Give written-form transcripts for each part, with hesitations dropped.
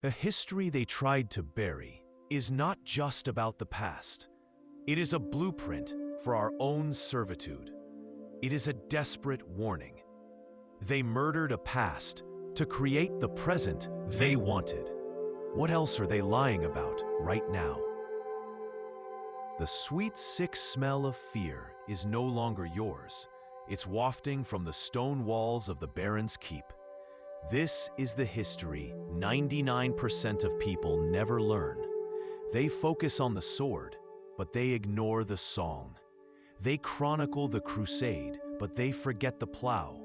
A history they tried to bury is not just about the past. It is a blueprint for our own servitude. It is a desperate warning. They murdered a past to create the present they wanted. What else are they lying about right now? The sweet, sick smell of fear is no longer yours. It's wafting from the stone walls of the Baron's Keep. This is the history 99% of people never learn. They focus on the sword, but they ignore the song. They chronicle the crusade, but they forget the plow.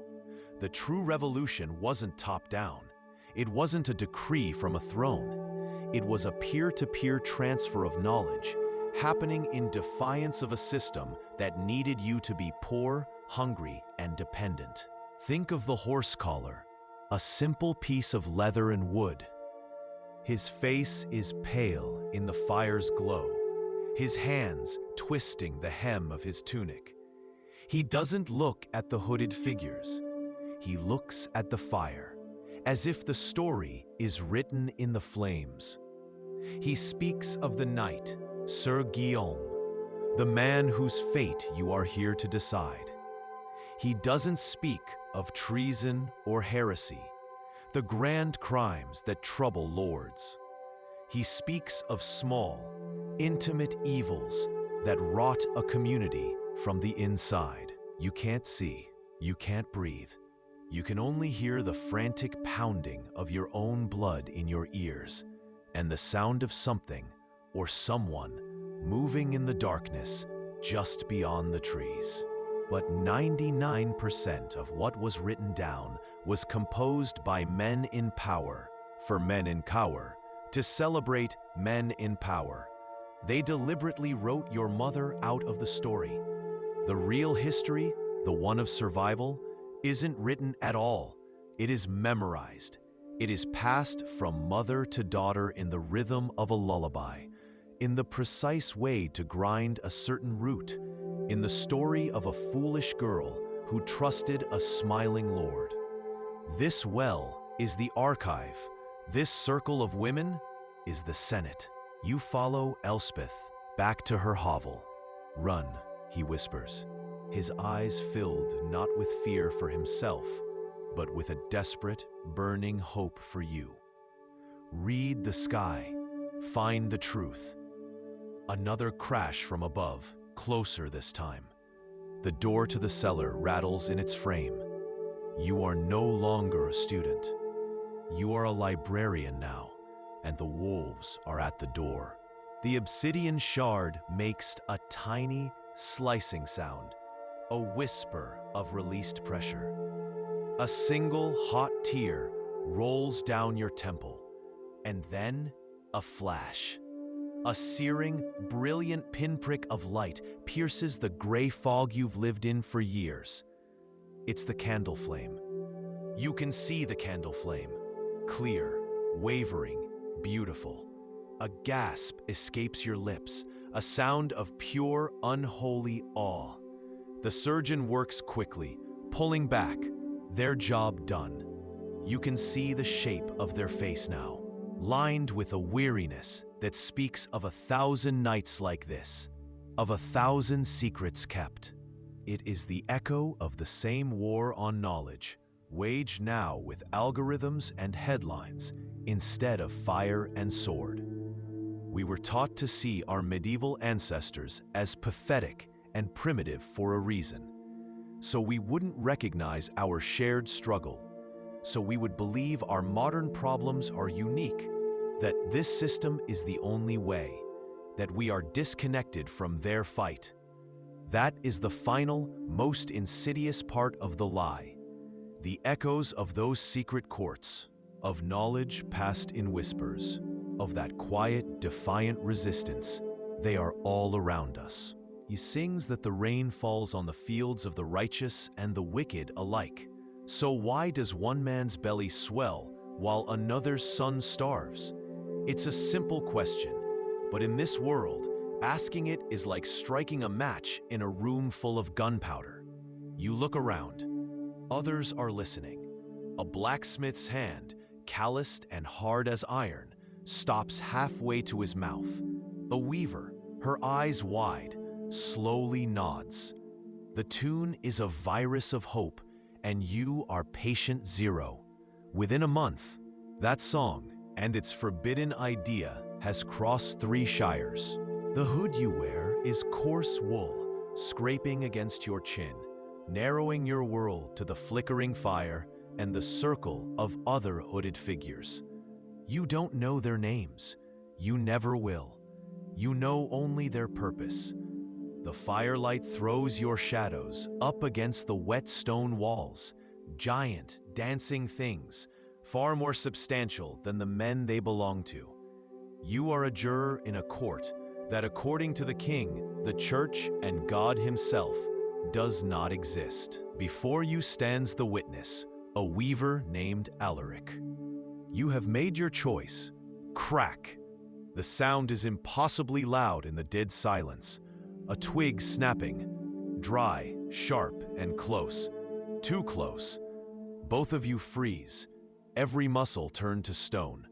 The true revolution wasn't top-down. It wasn't a decree from a throne. It was a peer-to-peer transfer of knowledge, happening in defiance of a system that needed you to be poor, hungry, and dependent. Think of the horse collar, a simple piece of leather and wood. His face is pale in the fire's glow, his hands twisting the hem of his tunic. He doesn't look at the hooded figures. He looks at the fire, as if the story is written in the flames. He speaks of the knight, Sir Guillaume, the man whose fate you are here to decide. He doesn't speak of treason or heresy, the grand crimes that trouble lords. He speaks of small, intimate evils that rot a community from the inside. You can't see, you can't breathe. You can only hear the frantic pounding of your own blood in your ears and the sound of something or someone moving in the darkness just beyond the trees. But 99% of what was written down was composed by men in power, for men in cower, to celebrate men in power. They deliberately wrote your mother out of the story. The real history, the one of survival, isn't written at all. It is memorized. It is passed from mother to daughter in the rhythm of a lullaby, in the precise way to grind a certain root, in the story of a foolish girl who trusted a smiling lord. This well is the archive. This circle of women is the Senate. You follow Elspeth back to her hovel. Run, he whispers, his eyes filled not with fear for himself, but with a desperate, burning hope for you. Read the sky. Find the truth. Another crash from above, closer this time. The door to the cellar rattles in its frame. You are no longer a student. You are a librarian now, and the wolves are at the door. The obsidian shard makes a tiny, slicing sound, a whisper of released pressure. A single hot tear rolls down your temple, and then a flash. A searing, brilliant pinprick of light pierces the gray fog you've lived in for years. It's the candle flame. You can see the candle flame, clear, wavering, beautiful. A gasp escapes your lips, a sound of pure, unholy awe. The surgeon works quickly, pulling back, their job done. You can see the shape of their face now, lined with a weariness that speaks of 1,000 nights like this, of 1,000 secrets kept. It is the echo of the same war on knowledge, waged now with algorithms and headlines instead of fire and sword. We were taught to see our medieval ancestors as pathetic and primitive for a reason, so we wouldn't recognize our shared struggle, so we would believe our modern problems are unique, that this system is the only way, that we are disconnected from their fight. That is the final, most insidious part of the lie. The echoes of those secret courts, of knowledge passed in whispers, of that quiet, defiant resistance, they are all around us. He sings that the rain falls on the fields of the righteous and the wicked alike. So why does one man's belly swell while another's son starves? It's a simple question, but in this world, asking it is like striking a match in a room full of gunpowder. You look around. Others are listening. A blacksmith's hand calloused and hard as iron, stops halfway to his mouth. A weaver, her eyes wide, slowly nods. The tune is a virus of hope, and you are patient zero. Within a month, that song and its forbidden idea has crossed 3 shires. The hood you wear is coarse wool, scraping against your chin, narrowing your world to the flickering fire and the circle of other hooded figures. You don't know their names. You never will. You know only their purpose. The firelight throws your shadows up against the wet stone walls, giant, dancing things, far more substantial than the men they belong to. You are a juror in a court that, according to the king, the church, and God himself, does not exist. Before you stands the witness, a weaver named Alaric. You have made your choice. Crack! The sound is impossibly loud in the dead silence. A twig snapping, dry, sharp, and close. Too close. Both of you freeze, every muscle turned to stone.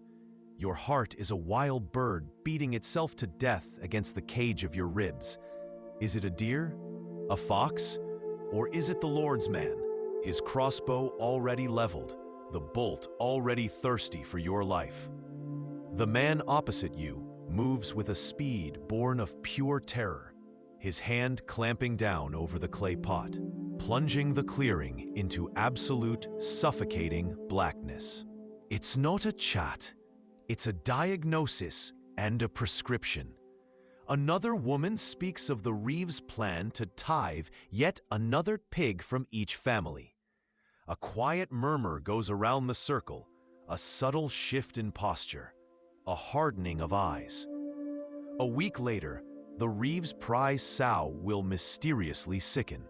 Your heart is a wild bird beating itself to death against the cage of your ribs. Is it a deer? A fox? Or is it the Lord's man, his crossbow already leveled, the bolt already thirsty for your life? The man opposite you moves with a speed born of pure terror, his hand clamping down over the clay pot, plunging the clearing into absolute, suffocating blackness. It's not a chat. It's a diagnosis and a prescription. Another woman speaks of the Reeves' plan to tithe yet another pig from each family. A quiet murmur goes around the circle, a subtle shift in posture, a hardening of eyes. A week later, the Reeves' prize sow will mysteriously sicken.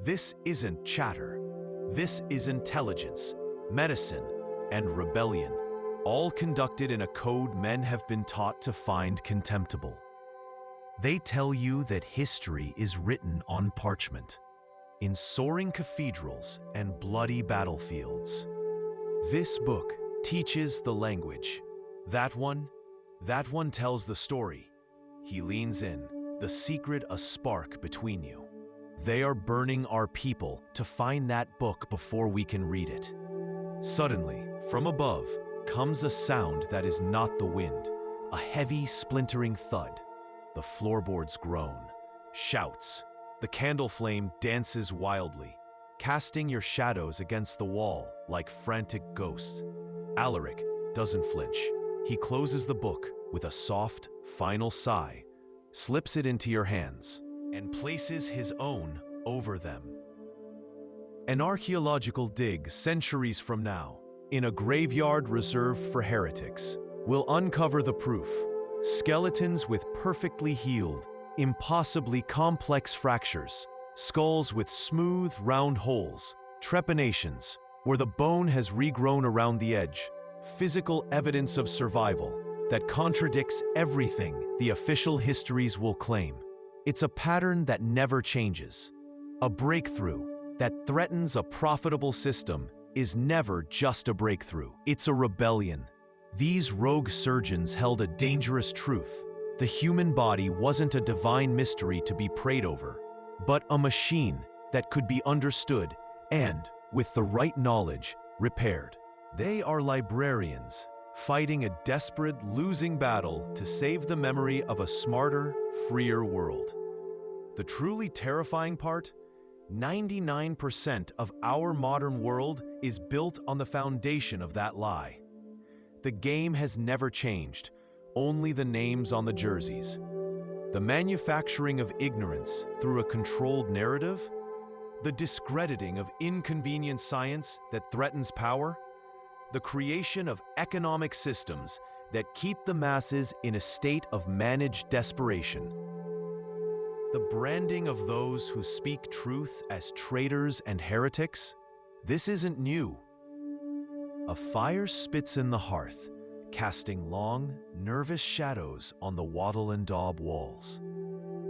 This isn't chatter. This is intelligence, medicine, and rebellion, all conducted in a code men have been taught to find contemptible. They tell you that history is written on parchment, in soaring cathedrals and bloody battlefields. This book teaches the language. That one tells the story. He leans in, the secret a spark between you. They are burning our people to find that book before we can read it. Suddenly, from above, comes a sound that is not the wind, a heavy, splintering thud. The floorboards groan, shouts. The candle flame dances wildly, casting your shadows against the wall like frantic ghosts. Alaric doesn't flinch. He closes the book with a soft, final sigh, slips it into your hands, and places his own over them. An archaeological dig centuries from now, in a graveyard reserved for heretics, will uncover the proof. Skeletons with perfectly healed, impossibly complex fractures, skulls with smooth, round holes, trepanations, where the bone has regrown around the edge, physical evidence of survival that contradicts everything the official histories will claim. It's a pattern that never changes. A breakthrough that threatens a profitable system is never just a breakthrough. It's a rebellion. These rogue surgeons held a dangerous truth. The human body wasn't a divine mystery to be prayed over, but a machine that could be understood and, with the right knowledge, repaired. They are librarians, fighting a desperate, losing battle to save the memory of a smarter, freer world. The truly terrifying part? 99% of our modern world is built on the foundation of that lie. The game has never changed, only the names on the jerseys. The manufacturing of ignorance through a controlled narrative, the discrediting of inconvenient science that threatens power, the creation of economic systems that keep the masses in a state of managed desperation. The branding of those who speak truth as traitors and heretics, this isn't new. A fire spits in the hearth, casting long, nervous shadows on the wattle and daub walls.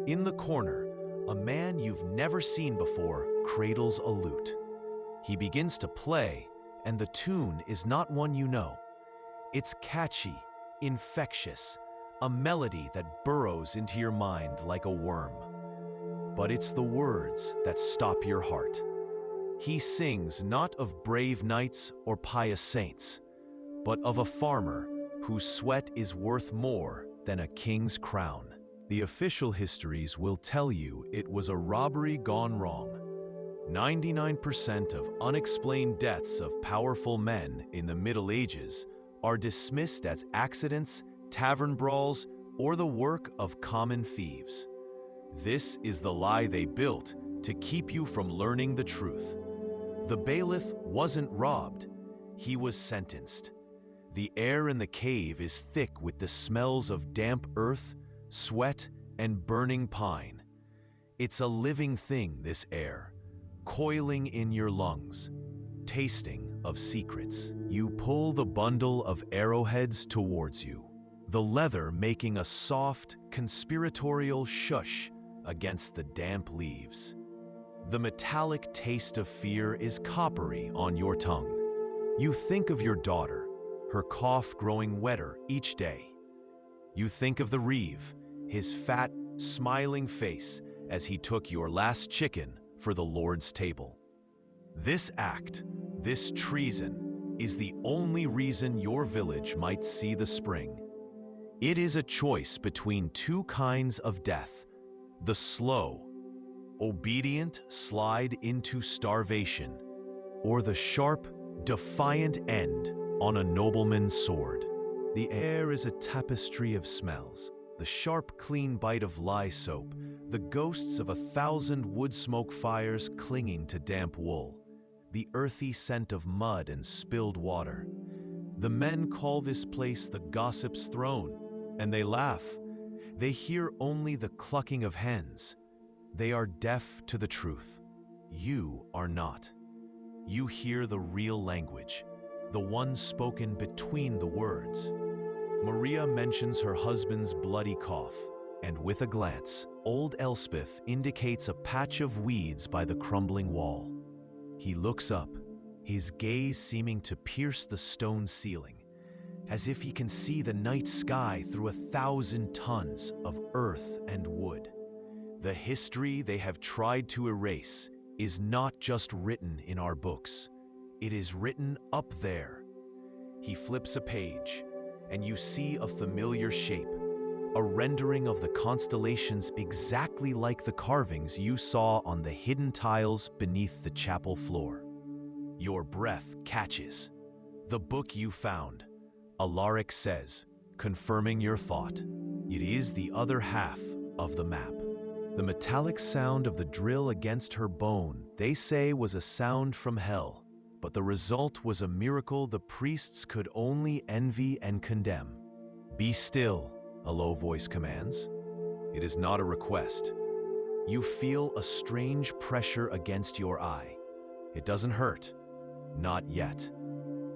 In the corner, a man you've never seen before cradles a lute. He begins to play, And the tune is not one you know. It's catchy, infectious, a melody that burrows into your mind like a worm. But it's the words that stop your heart. He sings not of brave knights or pious saints, but of a farmer whose sweat is worth more than a king's crown. The official histories will tell you it was a robbery gone wrong. 99% of unexplained deaths of powerful men in the Middle Ages are dismissed as accidents, tavern brawls, or the work of common thieves. This is the lie they built to keep you from learning the truth. The bailiff wasn't robbed, he was sentenced. The air in the cave is thick with the smells of damp earth, sweat, and burning pine. It's a living thing, this air, coiling in your lungs, tasting of secrets. You pull the bundle of arrowheads towards you, the leather making a soft, conspiratorial shush against the damp leaves. The metallic taste of fear is coppery on your tongue. You think of your daughter, her cough growing wetter each day. You think of the Reeve, his fat, smiling face as he took your last chicken for the Lord's table. This act, this treason, is the only reason your village might see the spring. It is a choice between two kinds of death: the slow, obedient slide into starvation, or the sharp, defiant end on a nobleman's sword. The air is a tapestry of smells: the sharp, clean bite of lye soap, the ghosts of 1,000 wood smoke fires clinging to damp wool, the earthy scent of mud and spilled water. The men call this place the gossip's throne, and they laugh. They hear only the clucking of hens. They are deaf to the truth. You are not. You hear the real language, the one spoken between the words. Maria mentions her husband's bloody cough, and with a glance, old Elspeth indicates a patch of weeds by the crumbling wall. He looks up, his gaze seeming to pierce the stone ceiling, as if he can see the night sky through 1,000 tons of earth and wood. The history they have tried to erase is not just written in our books. It is written up there. He flips a page, and you see a familiar shape, a rendering of the constellations exactly like the carvings you saw on the hidden tiles beneath the chapel floor. Your breath catches. The book you found, Alaric says, confirming your thought. It is the other half of the map. The metallic sound of the drill against her bone, they say, was a sound from hell, but the result was a miracle the priests could only envy and condemn. Be still, a low voice commands. It is not a request. You feel a strange pressure against your eye. It doesn't hurt. Not yet.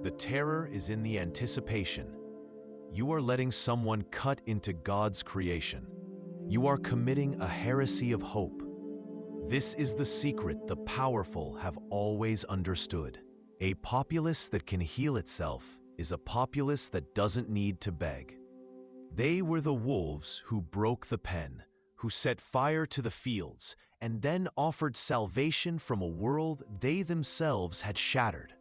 The terror is in the anticipation. You are letting someone cut into God's creation. You are committing a heresy of hope. This is the secret the powerful have always understood. A populace that can heal itself is a populace that doesn't need to beg. They were the wolves who broke the pen, who set fire to the fields, and then offered salvation from a world they themselves had shattered.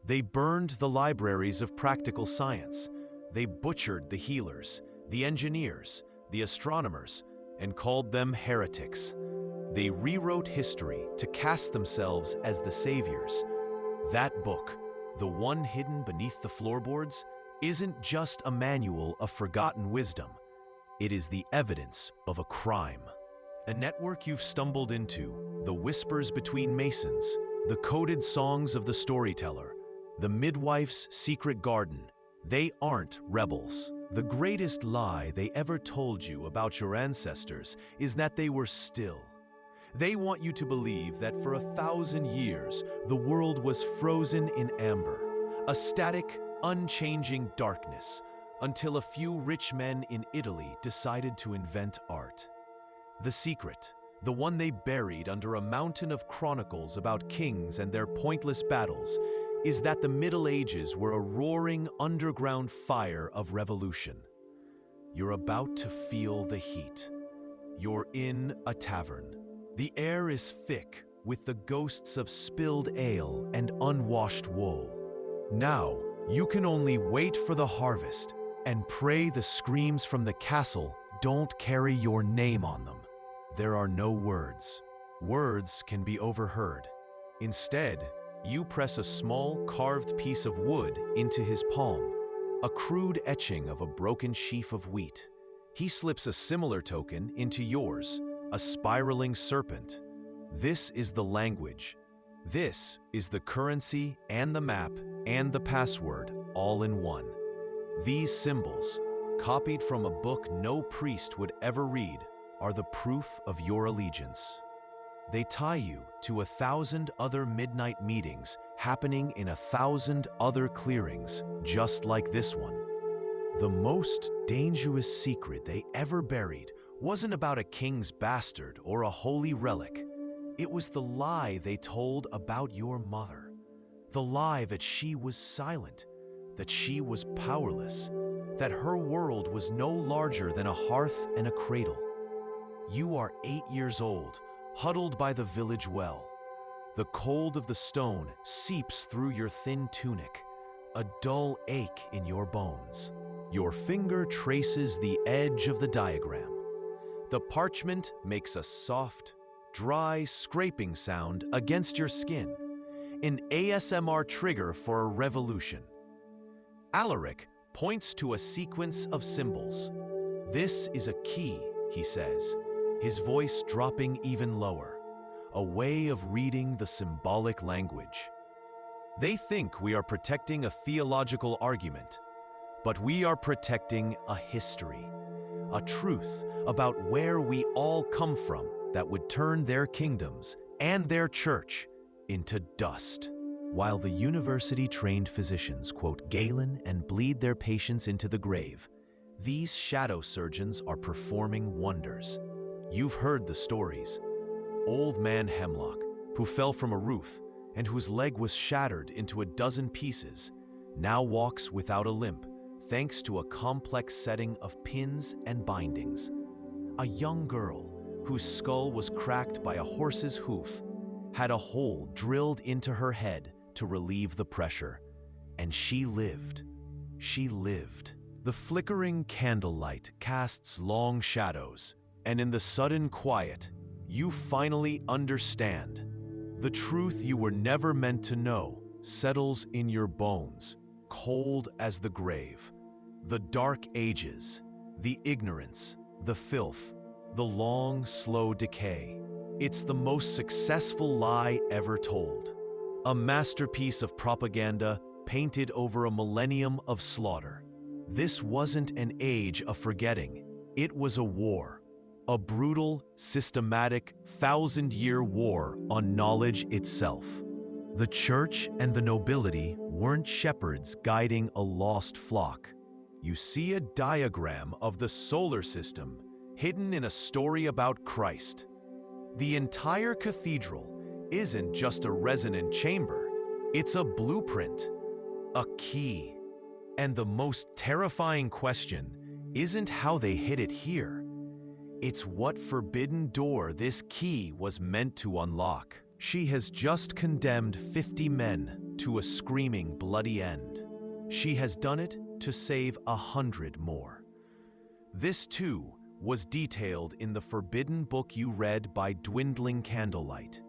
They burned the libraries of practical science. They butchered the healers, the engineers, the astronomers, and called them heretics. They rewrote history to cast themselves as the saviors. That book, the one hidden beneath the floorboards, isn't just a manual of forgotten wisdom. It is the evidence of a crime. A network you've stumbled into, the whispers between masons, the coded songs of the storyteller, the midwife's secret garden. They aren't rebels. The greatest lie they ever told you about your ancestors is that they were still. They want you to believe that for 1,000 years, the world was frozen in amber, a static, unchanging darkness, until a few rich men in Italy decided to invent art. The secret, the one they buried under a mountain of chronicles about kings and their pointless battles, is that the Middle Ages were a roaring underground fire of revolution. You're about to feel the heat. You're in a tavern. The air is thick with the ghosts of spilled ale and unwashed wool. Now, you can only wait for the harvest and pray the screams from the castle don't carry your name on them. There are no words. Words can be overheard. Instead, you press a small carved piece of wood into his palm, a crude etching of a broken sheaf of wheat. He slips a similar token into yours, a spiraling serpent. This is the language. This is the currency and the map and the password all in one. These symbols, copied from a book no priest would ever read, are the proof of your allegiance. They tie you to 1,000 other midnight meetings happening in 1,000 other clearings just like this one. The most dangerous secret they ever buried wasn't about a king's bastard or a holy relic. It was the lie they told about your mother. The lie that she was silent, that she was powerless, that her world was no larger than a hearth and a cradle. You are 8 years old, huddled by the village well. The cold of the stone seeps through your thin tunic, a dull ache in your bones. Your finger traces the edge of the diagram. The parchment makes a soft, dry scraping sound against your skin, an ASMR trigger for a revolution. Alaric points to a sequence of symbols. This is a key, he says, his voice dropping even lower, a way of reading the symbolic language. They think we are protecting a theological argument, but we are protecting a history, a truth about where we all come from that would turn their kingdoms and their church into dust. While the university-trained physicians quote Galen and bleed their patients into the grave, these shadow surgeons are performing wonders. You've heard the stories. Old man Hemlock, who fell from a roof and whose leg was shattered into a dozen pieces, now walks without a limp thanks to a complex setting of pins and bindings. A young girl, whose skull was cracked by a horse's hoof, had a hole drilled into her head to relieve the pressure. And she lived. She lived. The flickering candlelight casts long shadows, and in the sudden quiet, you finally understand. The truth you were never meant to know settles in your bones, cold as the grave. The dark ages, the ignorance, the filth, the long, slow decay. It's the most successful lie ever told. A masterpiece of propaganda painted over a millennium of slaughter. This wasn't an age of forgetting. It was a war. A brutal, systematic, 1,000-year war on knowledge itself. The church and the nobility weren't shepherds guiding a lost flock. You see a diagram of the solar system hidden in a story about Christ. The entire cathedral isn't just a resonant chamber, it's a blueprint, a key. And the most terrifying question isn't how they hid it here. It's what forbidden door this key was meant to unlock. She has just condemned 50 men to a screaming, bloody end. She has done it to save 100 more. This too was detailed in the forbidden book you read by Dwindling Candlelight,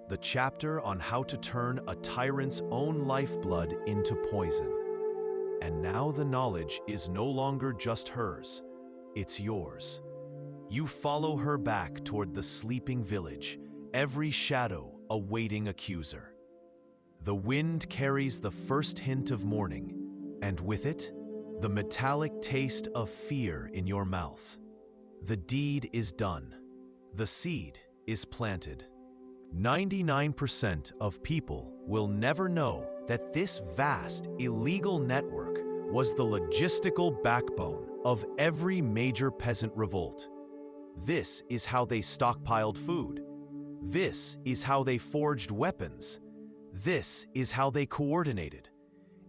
the chapter on how to turn a tyrant's own lifeblood into poison. And now the knowledge is no longer just hers, it's yours. You follow her back toward the sleeping village, every shadow a waiting accuser. The wind carries the first hint of morning, and with it, the metallic taste of fear in your mouth. The deed is done. The seed is planted. 99% of people will never know that this vast, illegal network was the logistical backbone of every major peasant revolt. This is how they stockpiled food. This is how they forged weapons. This is how they coordinated.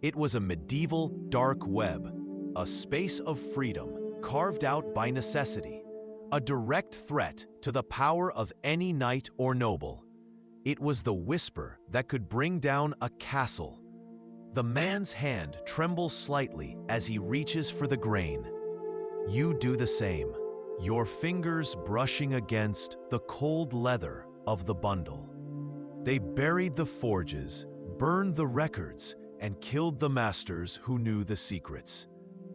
It was a medieval dark web, a space of freedom carved out by necessity, a direct threat to the power of any knight or noble. It was the whisper that could bring down a castle. The man's hand trembles slightly as he reaches for the grain. You do the same, your fingers brushing against the cold leather of the bundle. They buried the forges, burned the records, and killed the masters who knew the secrets.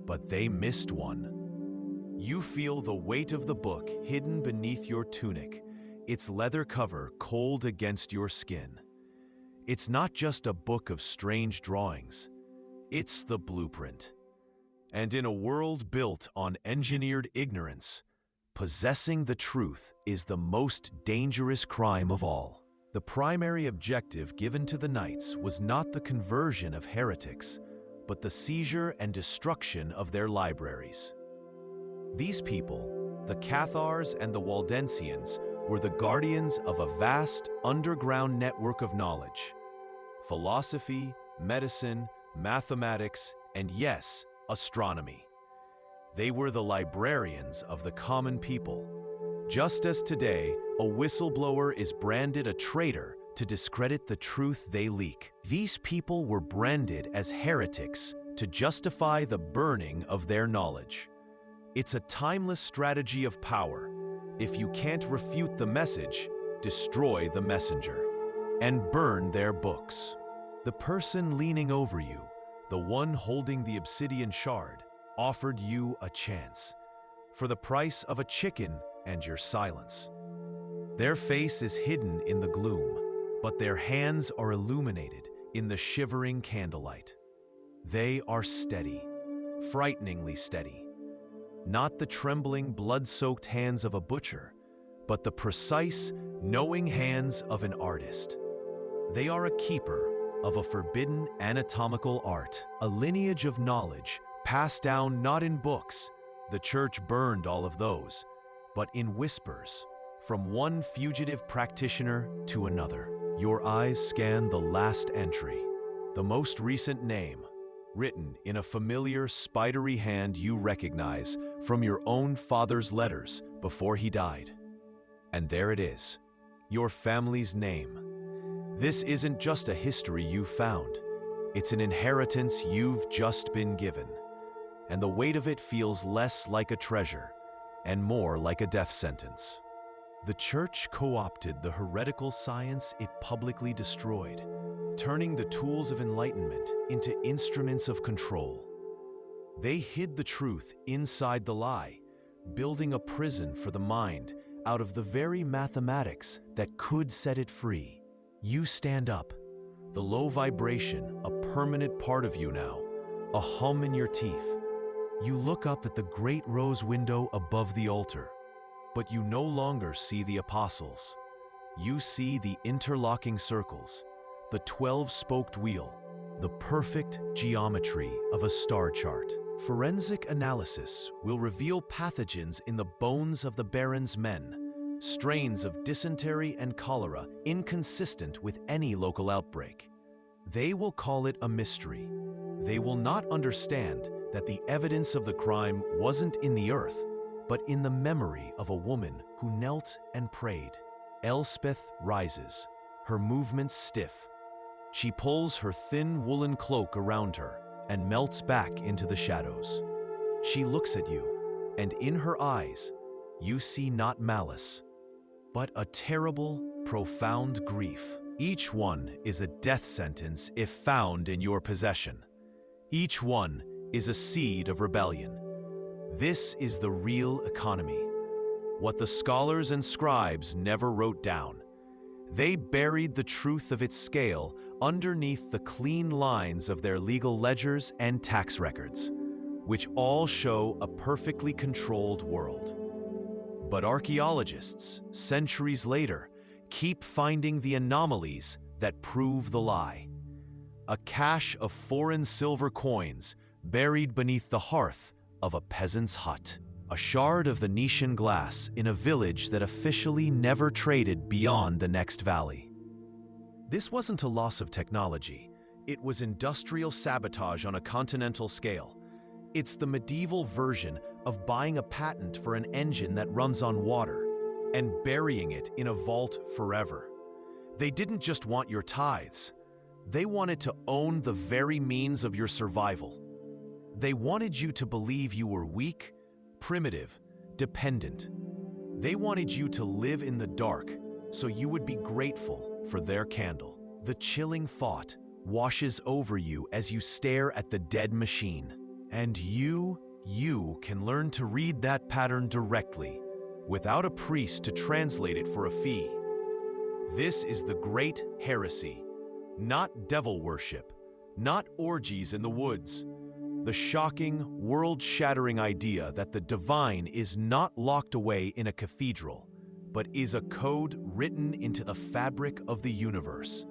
But they missed one. You feel the weight of the book hidden beneath your tunic, its leather cover cold against your skin. It's not just a book of strange drawings. It's the blueprint. And in a world built on engineered ignorance, possessing the truth is the most dangerous crime of all. The primary objective given to the knights was not the conversion of heretics, but the seizure and destruction of their libraries. These people, the Cathars and the Waldensians, were the guardians of a vast underground network of knowledge. Philosophy, medicine, mathematics, and yes, astronomy. They were the librarians of the common people. Just as today, a whistleblower is branded a traitor to discredit the truth they leak. These people were branded as heretics to justify the burning of their knowledge. It's a timeless strategy of power. If you can't refute the message, destroy the messenger and burn their books. The person leaning over you, the one holding the obsidian shard, offered you a chance for the price of a chicken and your silence. Their face is hidden in the gloom, but their hands are illuminated in the shivering candlelight. They are steady, frighteningly steady. Not the trembling, blood-soaked hands of a butcher, but the precise, knowing hands of an artist. They are a keeper of a forbidden anatomical art, a lineage of knowledge passed down not in books. The church burned all of those, but in whispers, from one fugitive practitioner to another. Your eyes scan the last entry, the most recent name, written in a familiar, spidery hand you recognize from your own father's letters before he died. And there it is, your family's name. This isn't just a history you found. It's an inheritance you've just been given. And the weight of it feels less like a treasure and more like a death sentence. The church co-opted the heretical science it publicly destroyed, turning the tools of enlightenment into instruments of control. They hid the truth inside the lie, building a prison for the mind out of the very mathematics that could set it free. You stand up, the low vibration a permanent part of you now, a hum in your teeth. You look up at the great rose window above the altar, but you no longer see the apostles. You see the interlocking circles, the 12-spoked wheel, the perfect geometry of a star chart. Forensic analysis will reveal pathogens in the bones of the Baron's men, strains of dysentery and cholera inconsistent with any local outbreak. They will call it a mystery. They will not understand that the evidence of the crime wasn't in the earth, but in the memory of a woman who knelt and prayed. Elspeth rises, her movements stiff. She pulls her thin woolen cloak around her and melts back into the shadows. She looks at you, and in her eyes, you see not malice, but a terrible, profound grief. Each one is a death sentence if found in your possession. Each one is a seed of rebellion. This is the real economy. What the scholars and scribes never wrote down. They buried the truth of its scale underneath the clean lines of their legal ledgers and tax records, which all show a perfectly controlled world. But archaeologists, centuries later, keep finding the anomalies that prove the lie. A cache of foreign silver coins buried beneath the hearth of a peasant's hut. A shard of Venetian glass in a village that officially never traded beyond the next valley. This wasn't a loss of technology. It was industrial sabotage on a continental scale. It's the medieval version of buying a patent for an engine that runs on water and burying it in a vault forever. They didn't just want your tithes. They wanted to own the very means of your survival. They wanted you to believe you were weak, primitive, dependent. They wanted you to live in the dark so you would be grateful for their candle. The chilling thought washes over you as you stare at the dead machine. And you can learn to read that pattern directly, without a priest to translate it for a fee. This is the great heresy, not devil worship, not orgies in the woods. The shocking, world-shattering idea that the divine is not locked away in a cathedral, but is a code written into the fabric of the universe.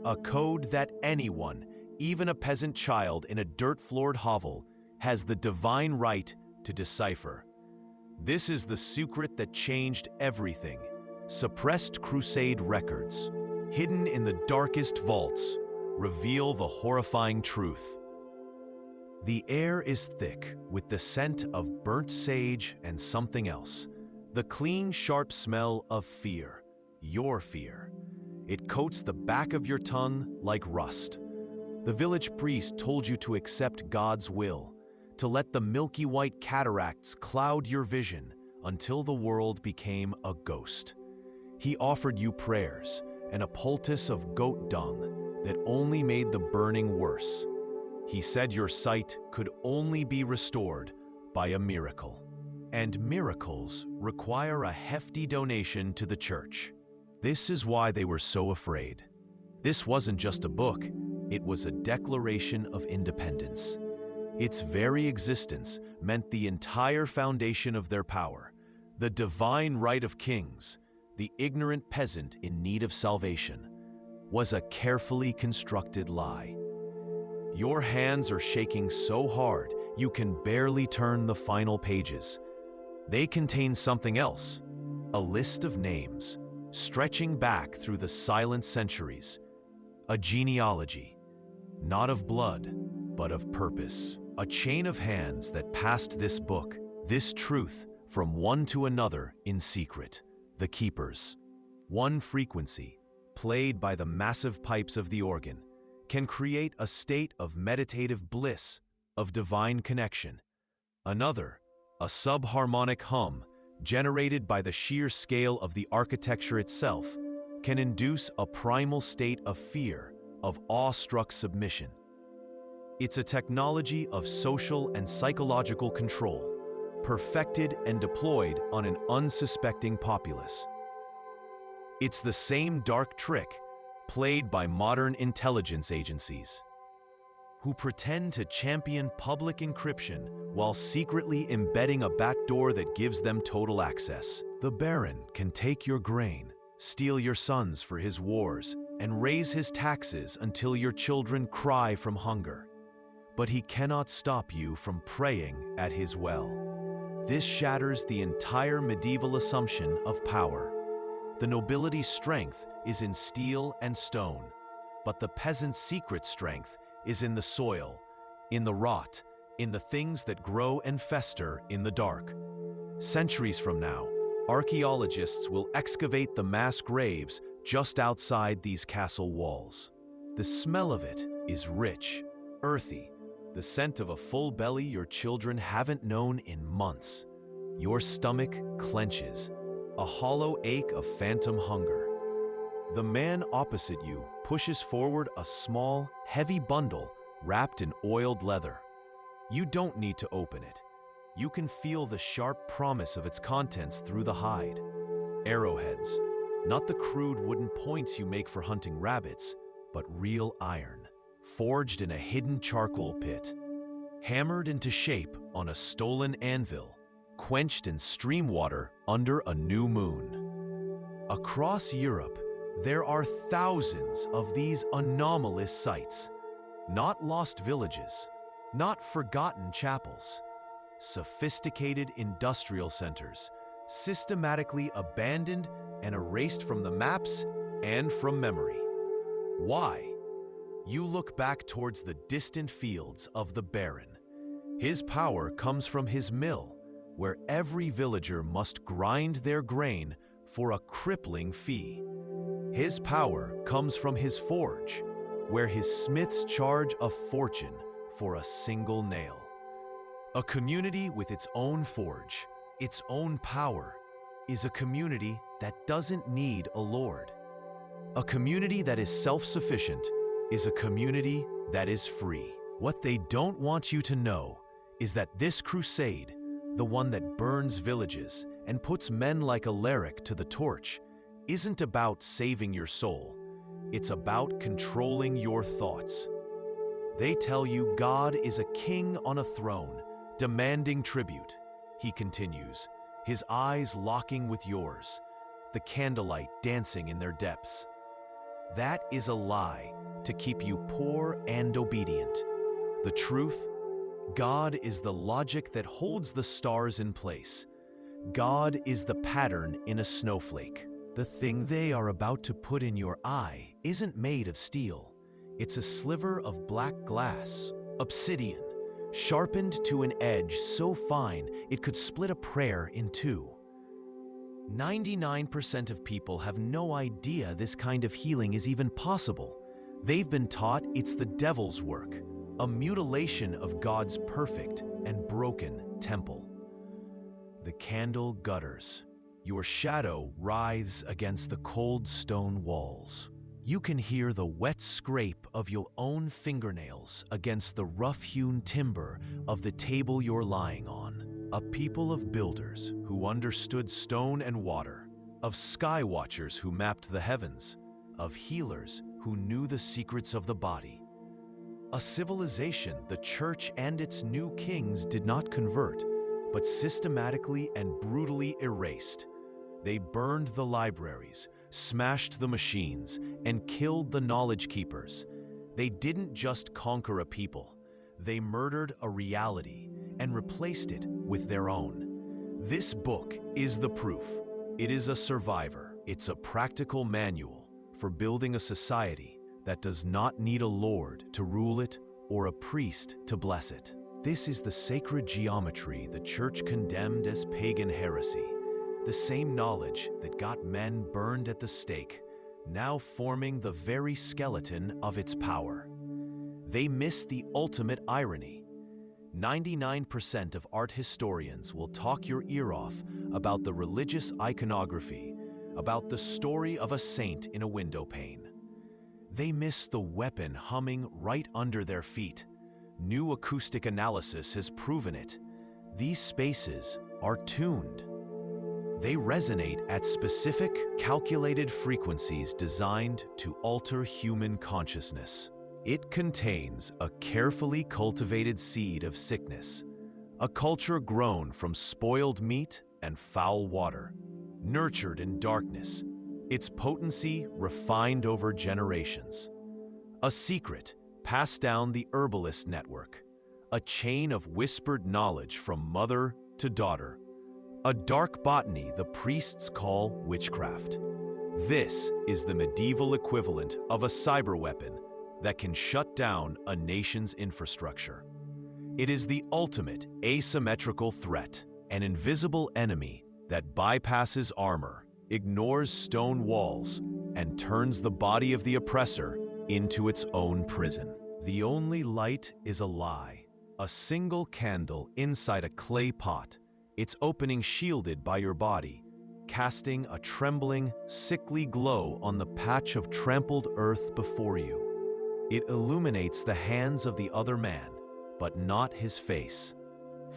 A code that anyone, even a peasant child in a dirt-floored hovel, has the divine right to decipher. This is the secret that changed everything. Suppressed crusade records, hidden in the darkest vaults, reveal the horrifying truth. The air is thick with the scent of burnt sage and something else. The clean, sharp smell of fear, your fear. It coats the back of your tongue like rust. The village priest told you to accept God's will, to let the milky white cataracts cloud your vision until the world became a ghost. He offered you prayers and a poultice of goat dung that only made the burning worse. He said your sight could only be restored by a miracle. And miracles require a hefty donation to the church. This is why they were so afraid. This wasn't just a book, it was a declaration of independence. Its very existence meant the entire foundation of their power, the divine right of kings, the ignorant peasant in need of salvation, was a carefully constructed lie. Your hands are shaking so hard you can barely turn the final pages. They contain something else, a list of names, stretching back through the silent centuries. A genealogy, not of blood, but of purpose. A chain of hands that passed this book, this truth, from one to another in secret. The keepers. One frequency, played by the massive pipes of the organ, can create a state of meditative bliss, of divine connection. Another, a subharmonic hum, generated by the sheer scale of the architecture itself, can induce a primal state of fear, of awestruck submission. It's a technology of social and psychological control, perfected and deployed on an unsuspecting populace. It's the same dark trick played by modern intelligence agencies, who pretend to champion public encryption while secretly embedding a backdoor that gives them total access. The Baron can take your grain, steal your sons for his wars, and raise his taxes until your children cry from hunger. But he cannot stop you from praying at his well. This shatters the entire medieval assumption of power. The nobility's strength is in steel and stone, but the peasant's secret strength is in the soil, in the rot, in the things that grow and fester in the dark. Centuries from now, archaeologists will excavate the mass graves just outside these castle walls. The smell of it is rich, earthy, the scent of a full belly your children haven't known in months. Your stomach clenches, a hollow ache of phantom hunger. The man opposite you pushes forward a small, heavy bundle wrapped in oiled leather. You don't need to open it. You can feel the sharp promise of its contents through the hide. Arrowheads, not the crude wooden points you make for hunting rabbits, but real iron, forged in a hidden charcoal pit, hammered into shape on a stolen anvil, quenched in stream water under a new moon. Across Europe, there are thousands of these anomalous sites, not lost villages, not forgotten chapels, sophisticated industrial centers, systematically abandoned and erased from the maps and from memory. Why? You look back towards the distant fields of the Baron. His power comes from his mill, where every villager must grind their grain for a crippling fee. His power comes from his forge, where his smiths charge a fortune for a single nail. A community with its own forge, its own power, is a community that doesn't need a lord. A community that is self-sufficient is a community that is free. What they don't want you to know is that this crusade, the one that burns villages and puts men like Alaric to the torch, isn't about saving your soul. It's about controlling your thoughts. They tell you God is a king on a throne, demanding tribute. He continues, his eyes locking with yours, the candlelight dancing in their depths. That is a lie to keep you poor and obedient. The truth? God is the logic that holds the stars in place. God is the pattern in a snowflake. The thing they are about to put in your eye isn't made of steel. It's a sliver of black glass, obsidian, sharpened to an edge so fine it could split a prayer in two. 99% of people have no idea this kind of healing is even possible. They've been taught it's the devil's work, a mutilation of God's perfect and broken temple. The candle gutters. Your shadow writhes against the cold stone walls. You can hear the wet scrape of your own fingernails against the rough-hewn timber of the table you're lying on. A people of builders who understood stone and water, of sky watchers who mapped the heavens, of healers who knew the secrets of the body. A civilization the church and its new kings did not convert, but systematically and brutally erased. They burned the libraries, smashed the machines, and killed the knowledge keepers. They didn't just conquer a people, they murdered a reality and replaced it with their own. This book is the proof. It is a survivor. It's a practical manual for building a society that does not need a lord to rule it or a priest to bless it. This is the sacred geometry the church condemned as pagan heresy, the same knowledge that got men burned at the stake, now forming the very skeleton of its power. They miss the ultimate irony. 99% of art historians will talk your ear off about the religious iconography, about the story of a saint in a window pane. They miss the weapon humming right under their feet. New acoustic analysis has proven it. These spaces are tuned. They resonate at specific, calculated frequencies designed to alter human consciousness. It contains a carefully cultivated seed of sickness, a culture grown from spoiled meat and foul water, nurtured in darkness, its potency refined over generations. A secret passed down the herbalist network, a chain of whispered knowledge from mother to daughter, a dark botany the priests call witchcraft. This is the medieval equivalent of a cyber weapon that can shut down a nation's infrastructure. It is the ultimate asymmetrical threat, an invisible enemy that bypasses armor, ignores stone walls, and turns the body of the oppressor into its own prison. The only light is a lie, a single candle inside a clay pot, its opening shielded by your body, casting a trembling, sickly glow on the patch of trampled earth before you. It illuminates the hands of the other man, but not his face.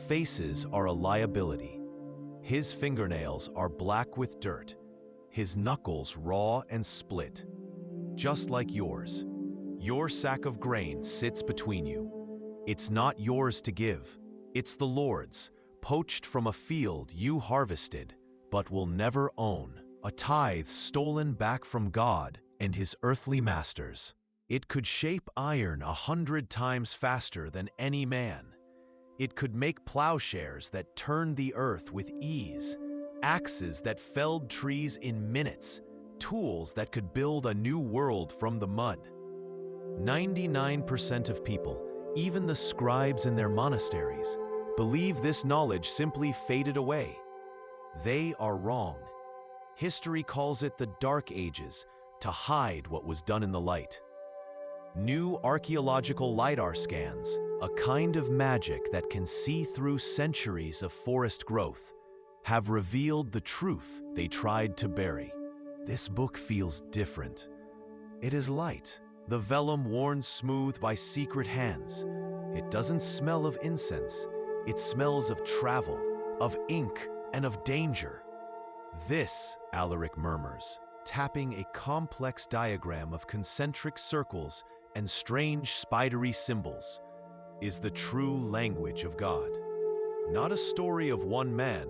Faces are a liability. His fingernails are black with dirt, his knuckles raw and split. Just like yours, your sack of grain sits between you. It's not yours to give. It's the Lord's, poached from a field you harvested, but will never own. A tithe stolen back from God and his earthly masters. It could shape iron 100 times faster than any man. It could make plowshares that turned the earth with ease, axes that felled trees in minutes, tools that could build a new world from the mud. 99% of people, even the scribes in their monasteries, believe this knowledge simply faded away. They are wrong. History calls it the Dark Ages to hide what was done in the light. New archaeological LiDAR scans, a kind of magic that can see through centuries of forest growth, have revealed the truth they tried to bury. This book feels different. It is light, the vellum worn smooth by secret hands. It doesn't smell of incense. It smells of travel, of ink, and of danger. This, Alaric murmurs, tapping a complex diagram of concentric circles and strange spidery symbols, is the true language of God. Not a story of one man,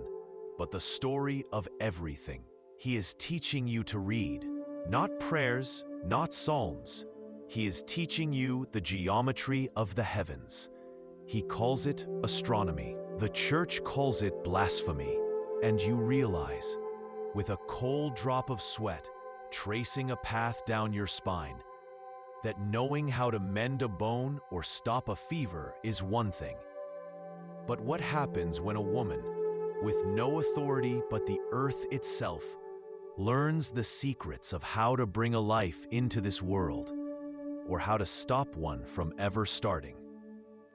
but the story of everything. He is teaching you to read, not prayers, not psalms. He is teaching you the geometry of the heavens. He calls it astronomy. The church calls it blasphemy. And you realize, with a cold drop of sweat tracing a path down your spine, that knowing how to mend a bone or stop a fever is one thing. But what happens when a woman, with no authority but the earth itself, learns the secrets of how to bring a life into this world, or how to stop one from ever starting?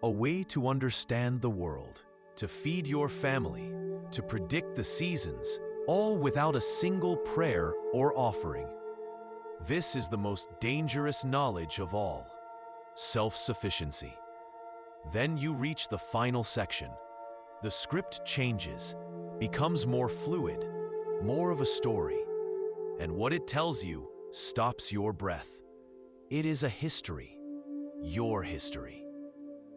A way to understand the world, to feed your family, to predict the seasons, all without a single prayer or offering. This is the most dangerous knowledge of all, self-sufficiency. Then you reach the final section. The script changes, becomes more fluid, more of a story, and what it tells you stops your breath. It is a history, your history.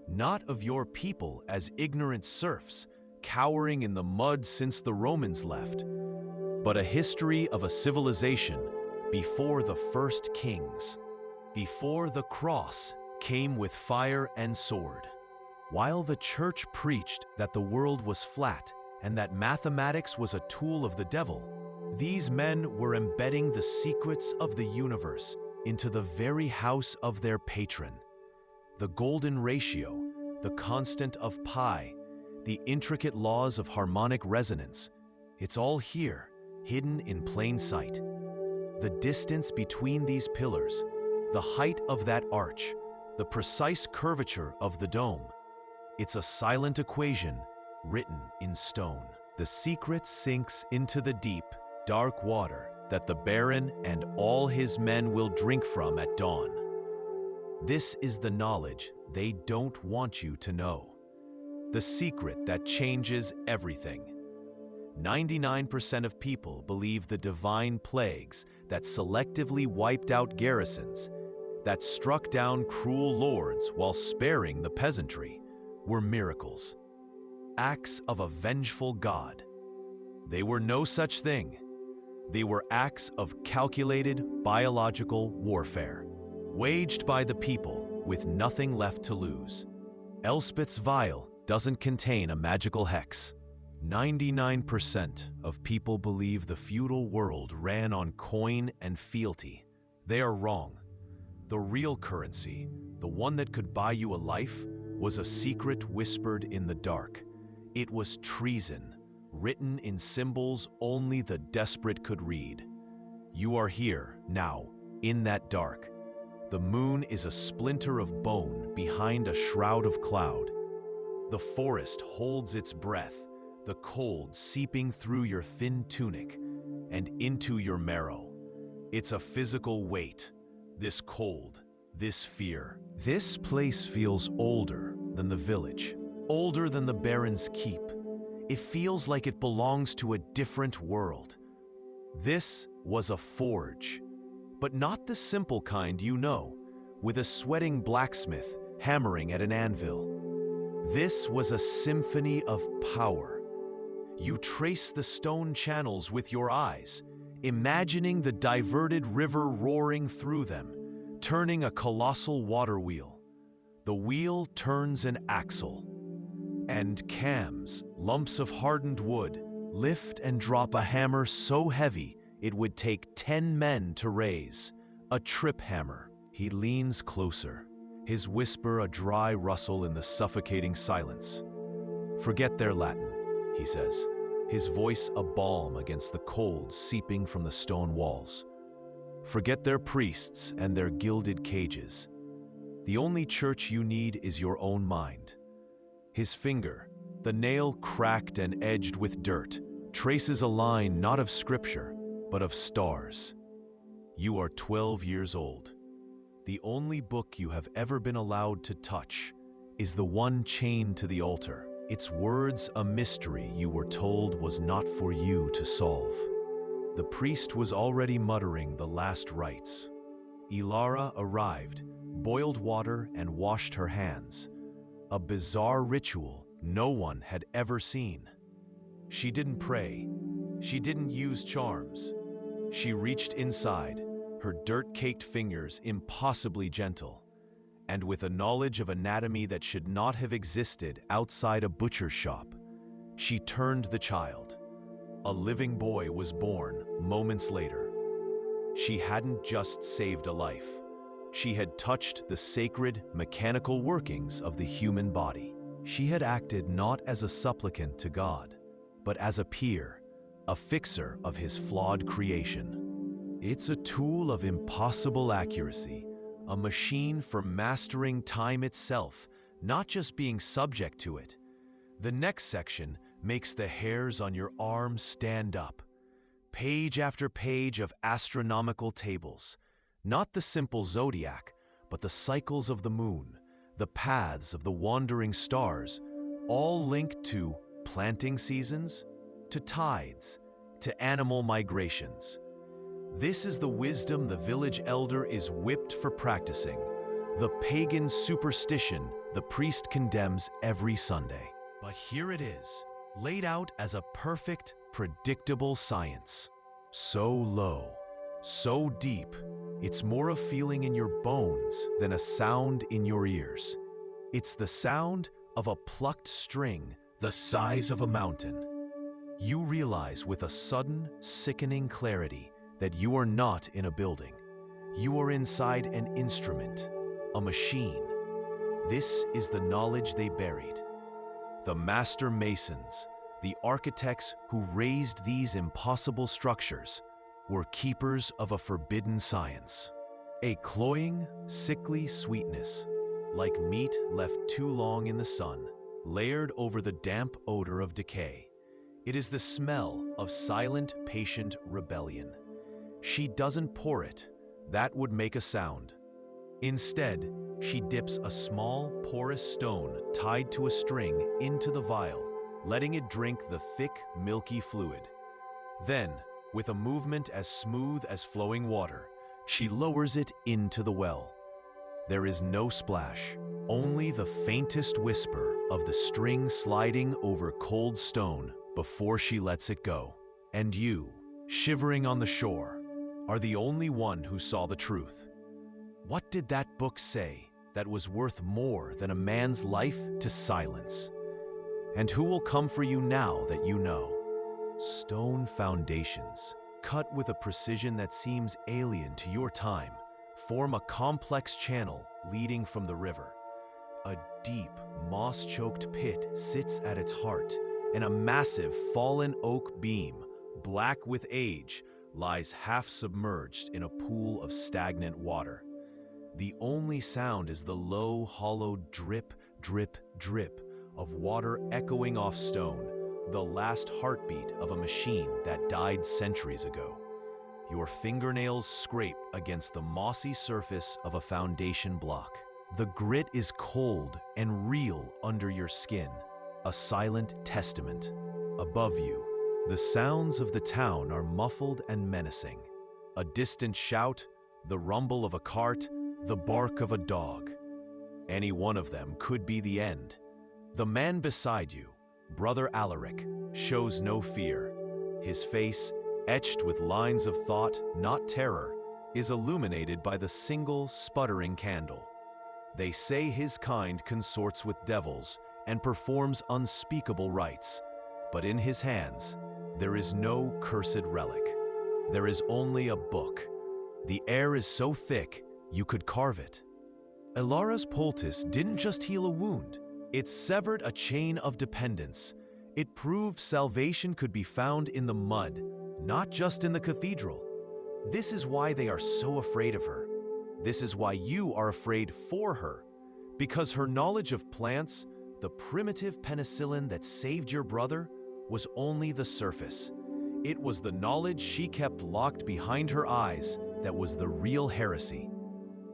Not of your people as ignorant serfs, cowering in the mud since the Romans left, but a history of a civilization before the first kings, before the cross came with fire and sword. While the church preached that the world was flat and that mathematics was a tool of the devil, these men were embedding the secrets of the universe into the very house of their patron. The golden ratio, the constant of pi, the intricate laws of harmonic resonance, it's all here, hidden in plain sight. The distance between these pillars, the height of that arch, the precise curvature of the dome, it's a silent equation written in stone. The secret sinks into the deep, dark water that the Baron and all his men will drink from at dawn. This is the knowledge they don't want you to know. The secret that changes everything. 99% of people believe the divine plagues that selectively wiped out garrisons, that struck down cruel lords while sparing the peasantry, were miracles, acts of a vengeful God. They were no such thing. They were acts of calculated biological warfare, waged by the people with nothing left to lose. Elspeth's vial doesn't contain a magical hex. 99% of people believe the feudal world ran on coin and fealty. They are wrong. The real currency, the one that could buy you a life, was a secret whispered in the dark. It was treason, written in symbols only the desperate could read. You are here, now, in that dark. The moon is a splinter of bone behind a shroud of cloud. The forest holds its breath, the cold seeping through your thin tunic and into your marrow. It's a physical weight, this cold, this fear. This place feels older than the village, older than the Baron's keep. It feels like it belongs to a different world. This was a forge, but not the simple kind you know, with a sweating blacksmith hammering at an anvil. This was a symphony of power. You trace the stone channels with your eyes, imagining the diverted river roaring through them, turning a colossal water wheel. The wheel turns an axle, and cams, lumps of hardened wood, lift and drop a hammer so heavy it would take 10 men to raise. A trip hammer. He leans closer, his whisper a dry rustle in the suffocating silence. "Forget their Latin," he says, his voice a balm against the cold seeping from the stone walls. "Forget their priests and their gilded cages. The only church you need is your own mind." His finger, the nail cracked and edged with dirt, traces a line not of scripture, but of stars. "You are 12 years old. The only book you have ever been allowed to touch is the one chained to the altar, its words a mystery you were told was not for you to solve." The priest was already muttering the last rites. Ilara arrived, boiled water and washed her hands. A bizarre ritual no one had ever seen. She didn't pray. She didn't use charms. She reached inside, her dirt-caked fingers impossibly gentle, and with a knowledge of anatomy that should not have existed outside a butcher's shop, she turned the child. A living boy was born moments later. She hadn't just saved a life. She had touched the sacred, mechanical workings of the human body. She had acted not as a supplicant to God, but as a peer, a fixer of his flawed creation. It's a tool of impossible accuracy, a machine for mastering time itself, not just being subject to it. The next section makes the hairs on your arms stand up. Page after page of astronomical tables, not the simple zodiac, but the cycles of the moon, the paths of the wandering stars, all linked to planting seasons, to tides, to animal migrations. This is the wisdom the village elder is whipped for practicing, the pagan superstition the priest condemns every Sunday. But here it is, laid out as a perfect, predictable science. So low, so deep, it's more a feeling in your bones than a sound in your ears. It's the sound of a plucked string the size of a mountain. You realize with a sudden, sickening clarity that you are not in a building. You are inside an instrument, a machine. This is the knowledge they buried. The master masons, the architects who raised these impossible structures, were keepers of a forbidden science. A cloying, sickly sweetness, like meat left too long in the sun, layered over the damp odor of decay. It is the smell of silent, patient rebellion. She doesn't pour it. That would make a sound. Instead, she dips a small, porous stone tied to a string into the vial, letting it drink the thick, milky fluid. Then, with a movement as smooth as flowing water, she lowers it into the well. There is no splash, only the faintest whisper of the string sliding over cold stone before she lets it go. And you, shivering on the shore, are the only one who saw the truth. What did that book say that was worth more than a man's life to silence? And who will come for you now that you know? Stone foundations, cut with a precision that seems alien to your time, form a complex channel leading from the river. A deep, moss-choked pit sits at its heart, and a massive fallen oak beam, black with age, lies half submerged in a pool of stagnant water. The only sound is the low, hollow drip, drip, drip of water echoing off stone, the last heartbeat of a machine that died centuries ago. Your fingernails scrape against the mossy surface of a foundation block. The grit is cold and real under your skin, a silent testament. Above you, the sounds of the town are muffled and menacing. A distant shout, the rumble of a cart, the bark of a dog. Any one of them could be the end. The man beside you, Brother Alaric, shows no fear. His face, etched with lines of thought, not terror, is illuminated by the single sputtering candle. They say his kind consorts with devils and performs unspeakable rites, but in his hands, there is no cursed relic. There is only a book. The air is so thick, you could carve it. Elara's poultice didn't just heal a wound. It severed a chain of dependence. It proved salvation could be found in the mud, not just in the cathedral. This is why they are so afraid of her. This is why you are afraid for her. Because her knowledge of plants, the primitive penicillin that saved your brother, was only the surface. It was the knowledge she kept locked behind her eyes that was the real heresy.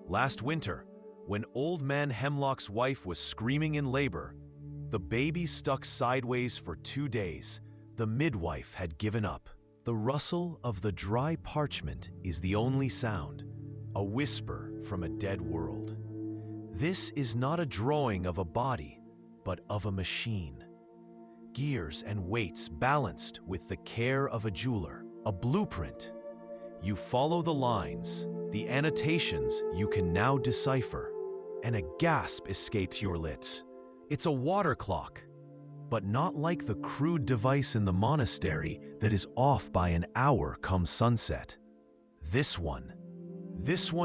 Last winter, when Old Man Hemlock's wife was screaming in labor, the baby stuck sideways for 2 days. The midwife had given up. The rustle of the dry parchment is the only sound, a whisper from a dead world. This is not a drawing of a body, but of a machine. Gears and weights balanced with the care of a jeweler, a blueprint. You follow the lines, the annotations you can now decipher, and a gasp escapes your lips. It's a water clock, but not like the crude device in the monastery that is off by an hour come sunset. This one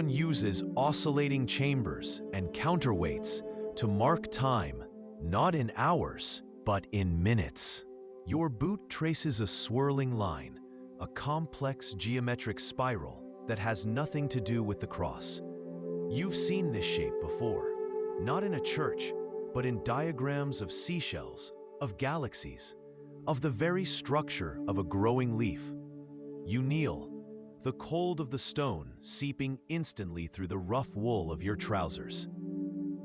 uses oscillating chambers and counterweights to mark time, not in hours, but in minutes. Your boot traces a swirling line, a complex geometric spiral that has nothing to do with the cross. You've seen this shape before, not in a church, but in diagrams of seashells, of galaxies, of the very structure of a growing leaf. You kneel, the cold of the stone seeping instantly through the rough wool of your trousers.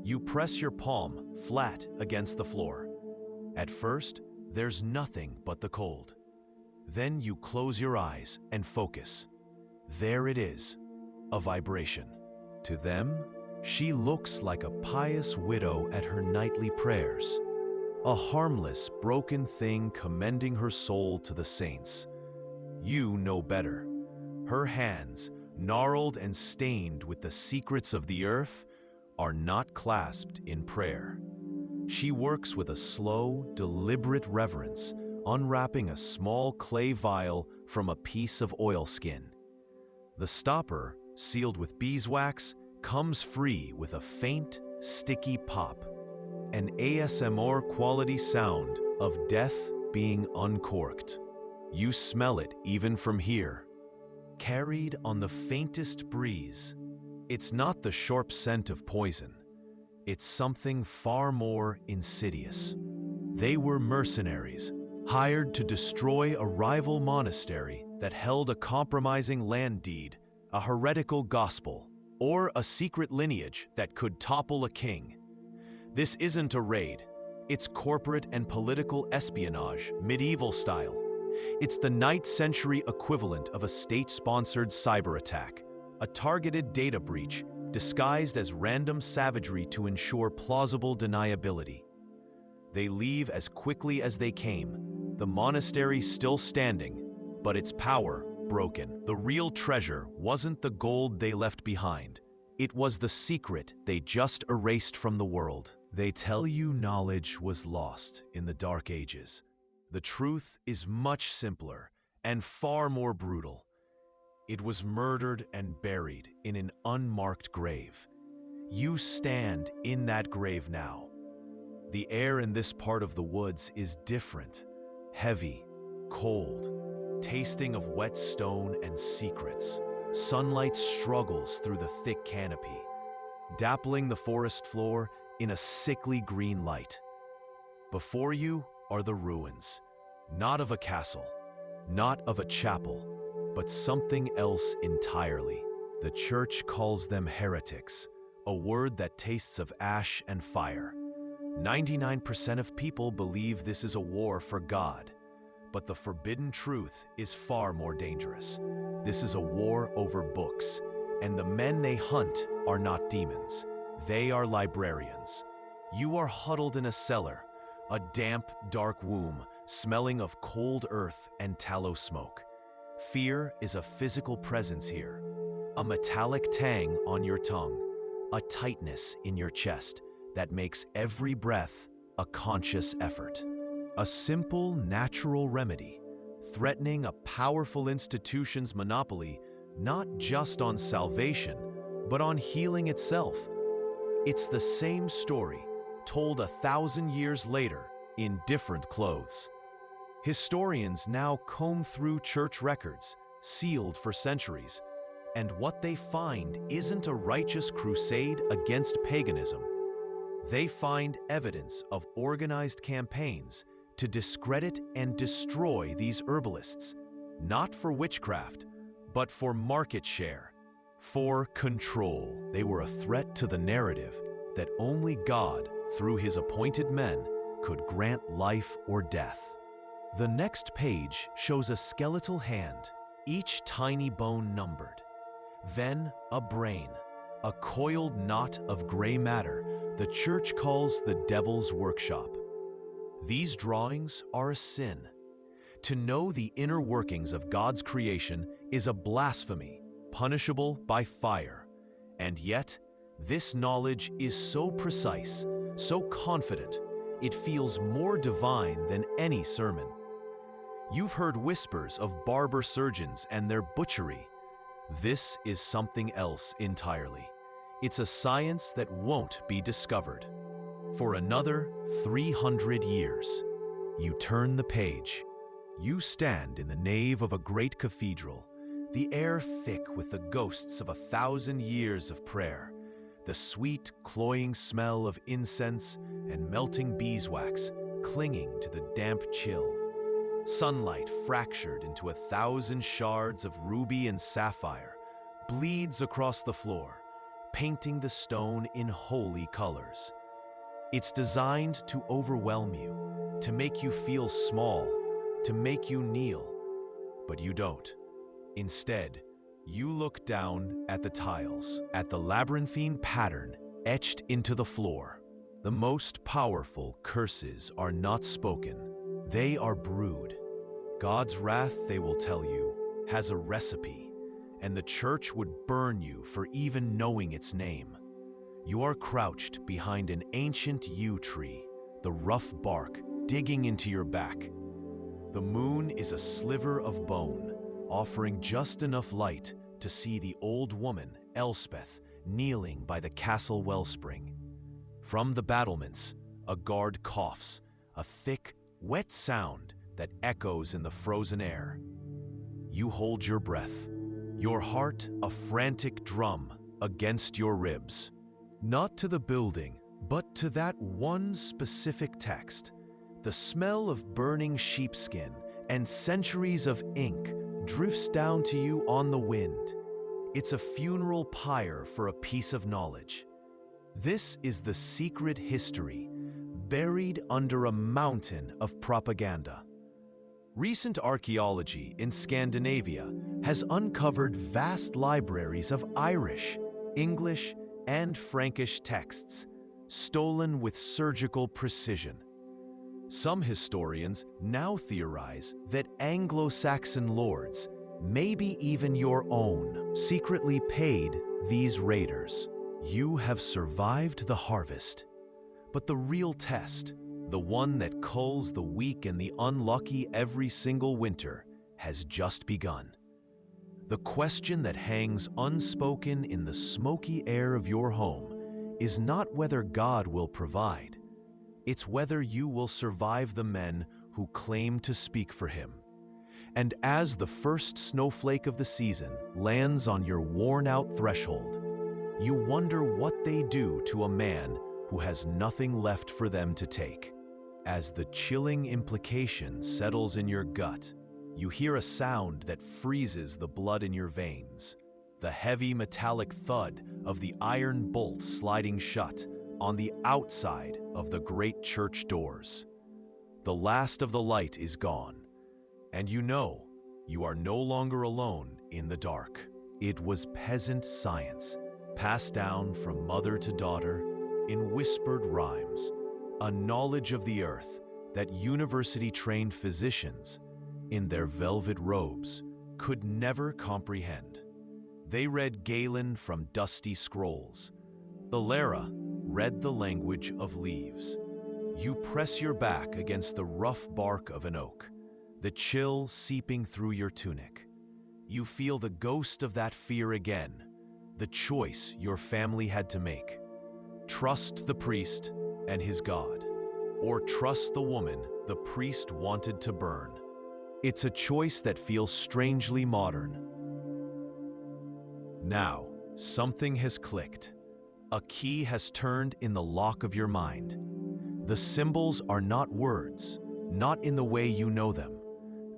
You press your palm flat against the floor. At first, there's nothing but the cold. Then you close your eyes and focus. There it is, a vibration. To them, she looks like a pious widow at her nightly prayers, a harmless, broken thing commending her soul to the saints. You know better. Her hands, gnarled and stained with the secrets of the earth, are not clasped in prayer. She works with a slow, deliberate reverence, unwrapping a small clay vial from a piece of oilskin. The stopper, sealed with beeswax, comes free with a faint, sticky pop, an ASMR-quality sound of death being uncorked. You smell it even from here, carried on the faintest breeze. It's not the sharp scent of poison. It's something far more insidious. They were mercenaries, hired to destroy a rival monastery that held a compromising land deed, a heretical gospel, or a secret lineage that could topple a king. This isn't a raid. It's corporate and political espionage, medieval style. It's the 9th century equivalent of a state-sponsored cyber attack, a targeted data breach disguised as random savagery to ensure plausible deniability. They leave as quickly as they came, the monastery still standing, but its power broken. The real treasure wasn't the gold they left behind. It was the secret they just erased from the world. They tell you knowledge was lost in the Dark Ages. The truth is much simpler and far more brutal. It was murdered and buried in an unmarked grave. You stand in that grave now. The air in this part of the woods is different, heavy, cold, tasting of wet stone and secrets. Sunlight struggles through the thick canopy, dappling the forest floor in a sickly green light. Before you are the ruins, not of a castle, not of a chapel, but something else entirely. The church calls them heretics, a word that tastes of ash and fire. 99% of people believe this is a war for God, but the forbidden truth is far more dangerous. This is a war over books, and the men they hunt are not demons. They are librarians. You are huddled in a cellar, a damp, dark womb smelling of cold earth and tallow smoke. Fear is a physical presence here, a metallic tang on your tongue, a tightness in your chest that makes every breath a conscious effort. A simple, natural remedy, threatening a powerful institution's monopoly not just on salvation, but on healing itself. It's the same story, told 1,000 years later in different clothes. Historians now comb through church records, sealed for centuries, and what they find isn't a righteous crusade against paganism. They find evidence of organized campaigns to discredit and destroy these herbalists, not for witchcraft, but for market share, for control. They were a threat to the narrative that only God, through his appointed men, could grant life or death. The next page shows a skeletal hand, each tiny bone numbered. Then a brain, a coiled knot of gray matter the church calls the devil's workshop. These drawings are a sin. To know the inner workings of God's creation is a blasphemy, punishable by fire. And yet, this knowledge is so precise, so confident, it feels more divine than any sermon. You've heard whispers of barber surgeons and their butchery. This is something else entirely. It's a science that won't be discovered. For another 300 years, you turn the page. You stand in the nave of a great cathedral, the air thick with the ghosts of 1,000 years of prayer, the sweet, cloying smell of incense and melting beeswax clinging to the damp chill. Sunlight fractured into 1,000 shards of ruby and sapphire bleeds across the floor, painting the stone in holy colors. It's designed to overwhelm you, to make you feel small, to make you kneel. But you don't. Instead, you look down at the tiles, at the labyrinthine pattern etched into the floor. The most powerful curses are not spoken. They are brewed. God's wrath, they will tell you, has a recipe, and the church would burn you for even knowing its name. You are crouched behind an ancient yew tree, the rough bark digging into your back. The moon is a sliver of bone, offering just enough light to see the old woman, Elspeth, kneeling by the castle wellspring. From the battlements, a guard coughs, a thick, wet sound that echoes in the frozen air. You hold your breath, your heart a frantic drum against your ribs. Not to the building, but to that one specific text. The smell of burning sheepskin and centuries of ink drifts down to you on the wind. It's a funeral pyre for a piece of knowledge. This is the secret history, buried under a mountain of propaganda. Recent archaeology in Scandinavia has uncovered vast libraries of Irish, English, and Frankish texts, stolen with surgical precision. Some historians now theorize that Anglo-Saxon lords, maybe even your own, secretly paid these raiders. You have survived the harvest, but the real test, the one that culls the weak and the unlucky every single winter, has just begun. The question that hangs unspoken in the smoky air of your home is not whether God will provide. It's whether you will survive the men who claim to speak for him. And as the first snowflake of the season lands on your worn-out threshold, you wonder what they do to a man who has nothing left for them to take. As the chilling implication settles in your gut, you hear a sound that freezes the blood in your veins, the heavy metallic thud of the iron bolt sliding shut on the outside of the great church doors. The last of the light is gone, and you know you are no longer alone in the dark. It was peasant science, passed down from mother to daughter in whispered rhymes, a knowledge of the earth that university-trained physicians, in their velvet robes, could never comprehend. They read Galen from dusty scrolls. The Lara read the language of leaves. You press your back against the rough bark of an oak. the chill seeping through your tunic. You feel the ghost of that fear again, the choice your family had to make. Trust the priest and his God, or trust the woman the priest wanted to burn. It's a choice that feels strangely modern. Now, something has clicked. A key has turned in the lock of your mind. The symbols are not words, not in the way you know them.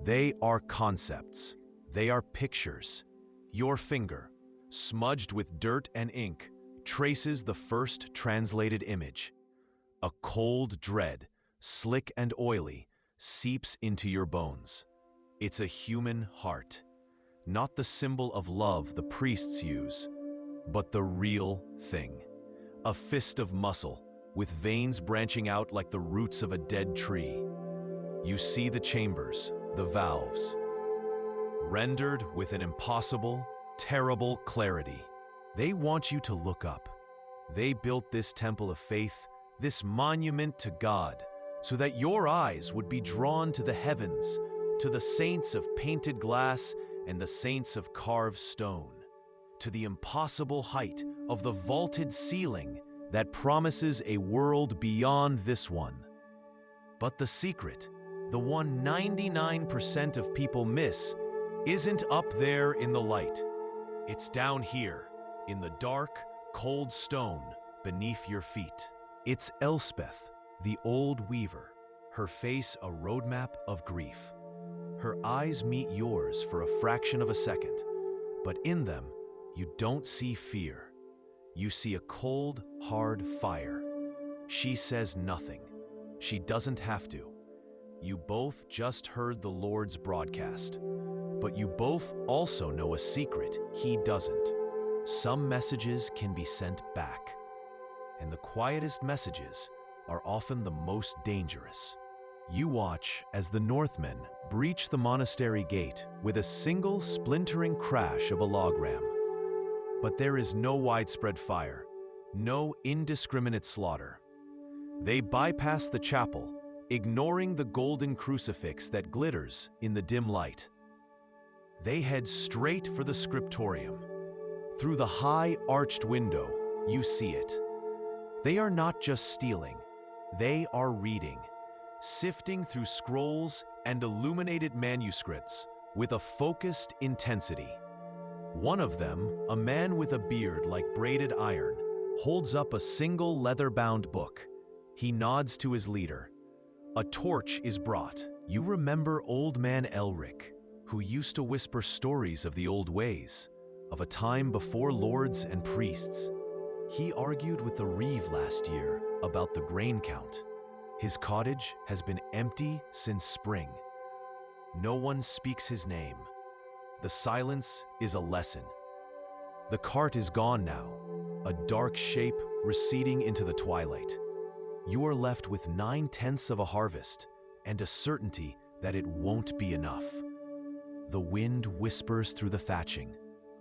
They are concepts. They are pictures. Your finger, smudged with dirt and ink, traces the first translated image. A cold dread, slick and oily, seeps into your bones. It's a human heart, not the symbol of love the priests use, but the real thing. A fist of muscle, with veins branching out like the roots of a dead tree. You see the chambers, the valves, rendered with an impossible, terrible clarity. They want you to look up. They built this temple of faith, this monument to God, so that your eyes would be drawn to the heavens, to the saints of painted glass and the saints of carved stone, to the impossible height of the vaulted ceiling that promises a world beyond this one. But the secret, the one 99% of people miss, isn't up there in the light. It's down here, in the dark, cold stone beneath your feet. It's Elspeth, the old weaver, her face a roadmap of grief. Her eyes meet yours for a fraction of a second, but in them, you don't see fear. You see a cold, hard fire. She says nothing. She doesn't have to. You both just heard the Lord's broadcast, but you both also know a secret he doesn't. Some messages can be sent back, and the quietest messages are often the most dangerous. You watch as the Northmen breach the monastery gate with a single splintering crash of a log ram. But there is no widespread fire, no indiscriminate slaughter. They bypass the chapel, ignoring the golden crucifix that glitters in the dim light. They head straight for the scriptorium. Through the high arched window, you see it. They are not just stealing, they are reading, sifting through scrolls and illuminated manuscripts with a focused intensity. One of them, a man with a beard like braided iron, holds up a single leather-bound book. He nods to his leader. A torch is brought. You remember old man Elric, who used to whisper stories of the old ways, of a time before lords and priests. He argued with the reeve last year about the grain count. His cottage has been empty since spring. No one speaks his name. The silence is a lesson. The cart is gone now, a dark shape receding into the twilight. You are left with 9/10 of a harvest and a certainty that it won't be enough. The wind whispers through the thatching,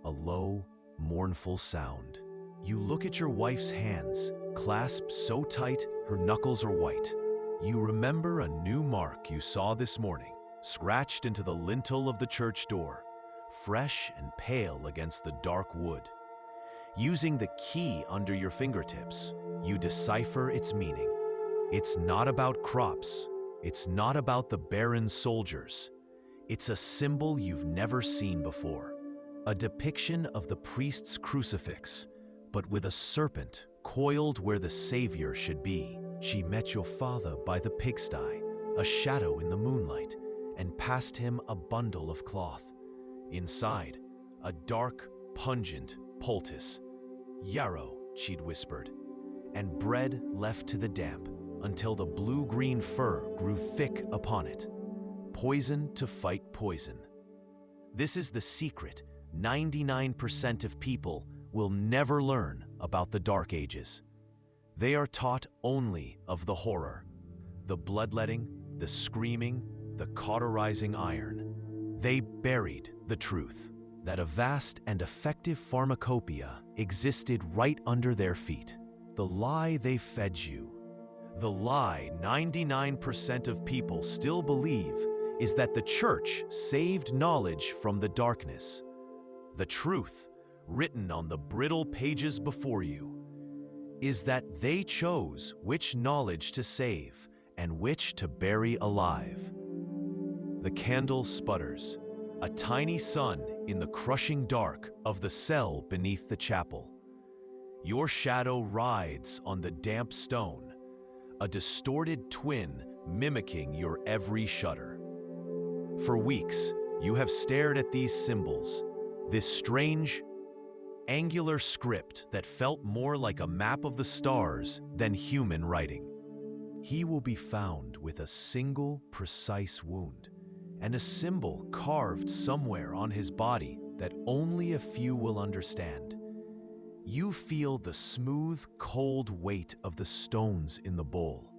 a low, mournful sound. You look at your wife's hands, clasped so tight her knuckles are white. You remember a new mark you saw this morning, scratched into the lintel of the church door, fresh and pale against the dark wood. Using the key under your fingertips, you decipher its meaning. It's not about crops. It's not about the barren soldiers. It's a symbol you've never seen before. A depiction of the priest's crucifix, but with a serpent coiled where the Savior should be. She met your father by the pigsty, a shadow in the moonlight, and passed him a bundle of cloth. Inside, a dark, pungent poultice. "Yarrow," she'd whispered, and bread left to the damp until the blue-green fur grew thick upon it. Poison to fight poison. This is the secret 99% of people will never learn about the Dark Ages. They are taught only of the horror, the bloodletting, the screaming, the cauterizing iron. They buried the truth that a vast and effective pharmacopoeia existed right under their feet. The lie they fed you, the lie 99% of people still believe, is that the church saved knowledge from the darkness. The truth, written on the brittle pages before you, is that they chose which knowledge to save and which to bury alive. The candle sputters, a tiny sun in the crushing dark of the cell beneath the chapel. Your shadow rides on the damp stone, a distorted twin mimicking your every shudder. For weeks, you have stared at these symbols, this strange, angular script that felt more like a map of the stars than human writing. He will be found with a single, precise wound, and a symbol carved somewhere on his body that only a few will understand. You feel the smooth, cold weight of the stones in the bowl.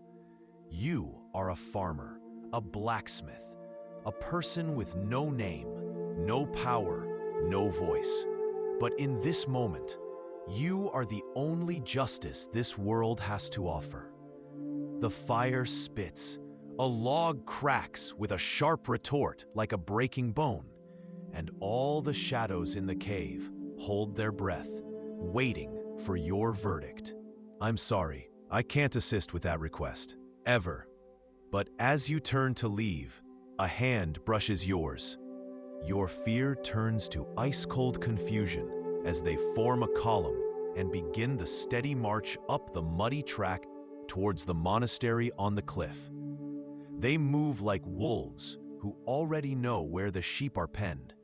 You are a farmer, a blacksmith, a person with no name, no power, no voice. But in this moment, you are the only justice this world has to offer. The fire spits, a log cracks with a sharp retort like a breaking bone, and all the shadows in the cave hold their breath, waiting for your verdict. I'm sorry, I can't assist with that request, ever. But as you turn to leave, a hand brushes yours. Your fear turns to ice-cold confusion as they form a column and begin the steady march up the muddy track towards the monastery on the cliff. They move like wolves who already know where the sheep are penned.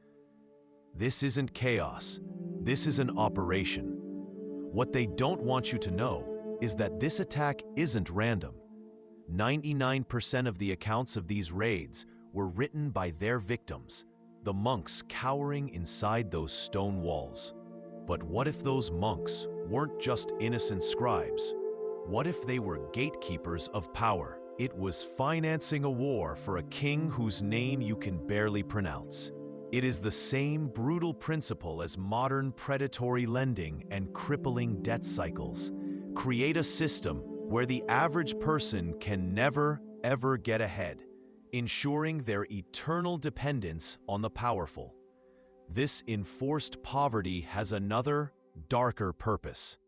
This isn't chaos. This is an operation. What they don't want you to know is that this attack isn't random. 99% of the accounts of these raids were written by their victims, the monks cowering inside those stone walls. But what if those monks weren't just innocent scribes? What if they were gatekeepers of power? It was financing a war for a king whose name you can barely pronounce. It is the same brutal principle as modern predatory lending and crippling debt cycles. Create a system where the average person can never, ever get ahead, ensuring their eternal dependence on the powerful. This enforced poverty has another, darker purpose.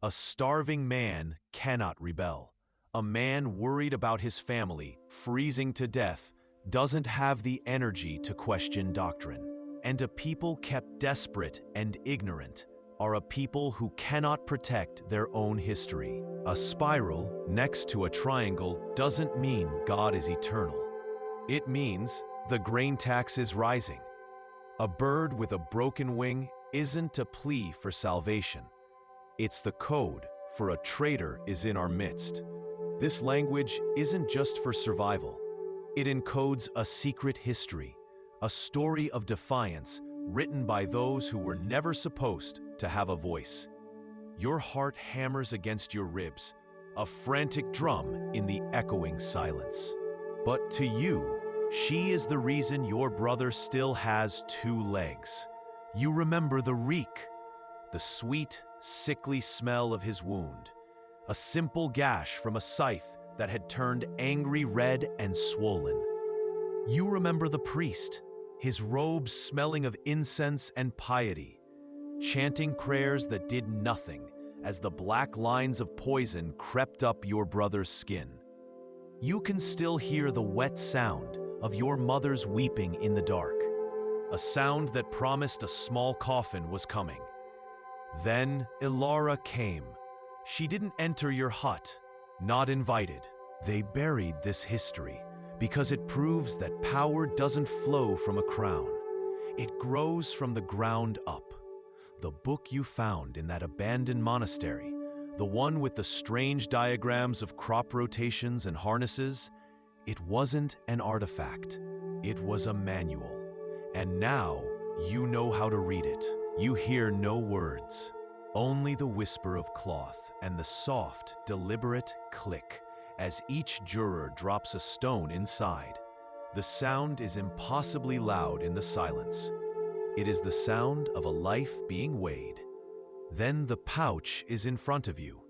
A starving man cannot rebel. A man worried about his family, freezing to death, doesn't have the energy to question doctrine. And a people kept desperate and ignorant are a people who cannot protect their own history. A spiral next to a triangle doesn't mean God is eternal. It means the grain tax is rising. A bird with a broken wing isn't a plea for salvation. It's the code for a traitor is in our midst. This language isn't just for survival. It encodes a secret history, a story of defiance written by those who were never supposed to have a voice. Your heart hammers against your ribs, a frantic drum in the echoing silence. But to you, she is the reason your brother still has two legs. You remember the reek, the sweet, sickly smell of his wound, a simple gash from a scythe that had turned angry red and swollen. You remember the priest, his robes smelling of incense and piety, chanting prayers that did nothing as the black lines of poison crept up your brother's skin. You can still hear the wet sound of your mother's weeping in the dark, a sound that promised a small coffin was coming. Then Ilara came. She didn't enter your hut, not invited. They buried this history because it proves that power doesn't flow from a crown. It grows from the ground up. The book you found in that abandoned monastery, the one with the strange diagrams of crop rotations and harnesses, it wasn't an artifact. It was a manual. And now you know how to read it. You hear no words, only the whisper of cloth and the soft, deliberate click as each juror drops a stone inside. The sound is impossibly loud in the silence. It is the sound of a life being weighed. Then the pouch is in front of you.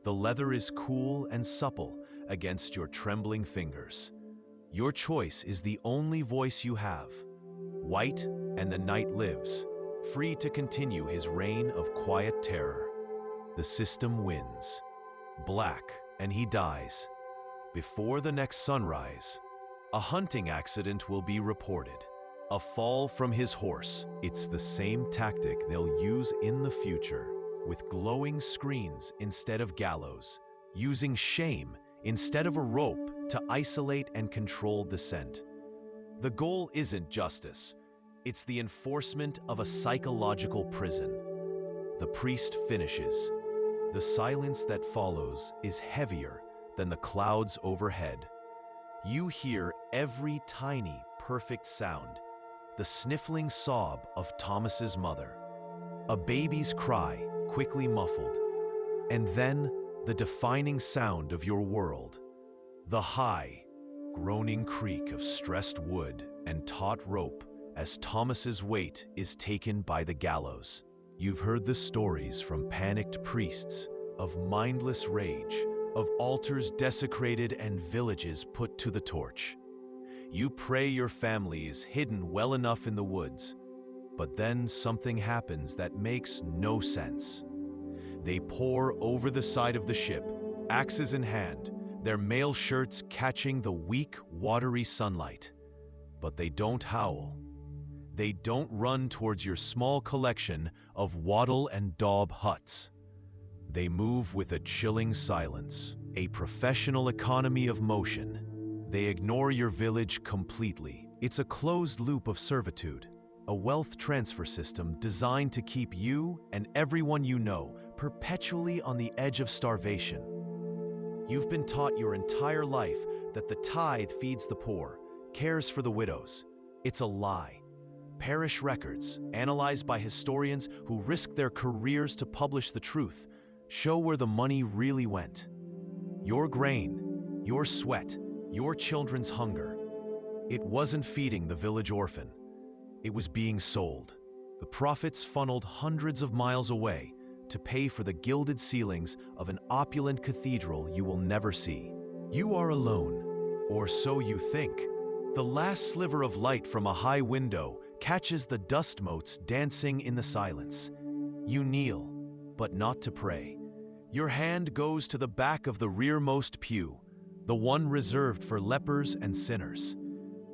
The leather is cool and supple against your trembling fingers. Your choice is the only voice you have. White, and the night lives, free to continue his reign of quiet terror. The system wins. Black, and he dies. Before the next sunrise, a hunting accident will be reported. A fall from his horse. It's the same tactic they'll use in the future, with glowing screens instead of gallows, using shame instead of a rope to isolate and control dissent. The goal isn't justice. It's the enforcement of a psychological prison. The priest finishes. The silence that follows is heavier than the clouds overhead. You hear every tiny, perfect sound. The sniffling sob of Thomas's mother. A baby's cry, quickly muffled. And then the defining sound of your world. The high, groaning creak of stressed wood and taut rope as Thomas's weight is taken by the gallows. You've heard the stories from panicked priests of mindless rage, of altars desecrated and villages put to the torch. You pray your family is hidden well enough in the woods, but then something happens that makes no sense. They pour over the side of the ship, axes in hand, their mail shirts catching the weak, watery sunlight. But they don't howl. They don't run towards your small collection of wattle and daub huts. They move with a chilling silence, a professional economy of motion. They ignore your village completely. It's a closed loop of servitude, a wealth transfer system designed to keep you and everyone you know perpetually on the edge of starvation. You've been taught your entire life that the tithe feeds the poor, cares for the widows. It's a lie. Parish records, analyzed by historians who risk their careers to publish the truth, show where the money really went. Your grain, your sweat, your children's hunger. It wasn't feeding the village orphan. It was being sold. The profits funneled hundreds of miles away to pay for the gilded ceilings of an opulent cathedral you will never see. You are alone, or so you think. The last sliver of light from a high window catches the dust motes dancing in the silence. You kneel, but not to pray. Your hand goes to the back of the rearmost pew, the one reserved for lepers and sinners.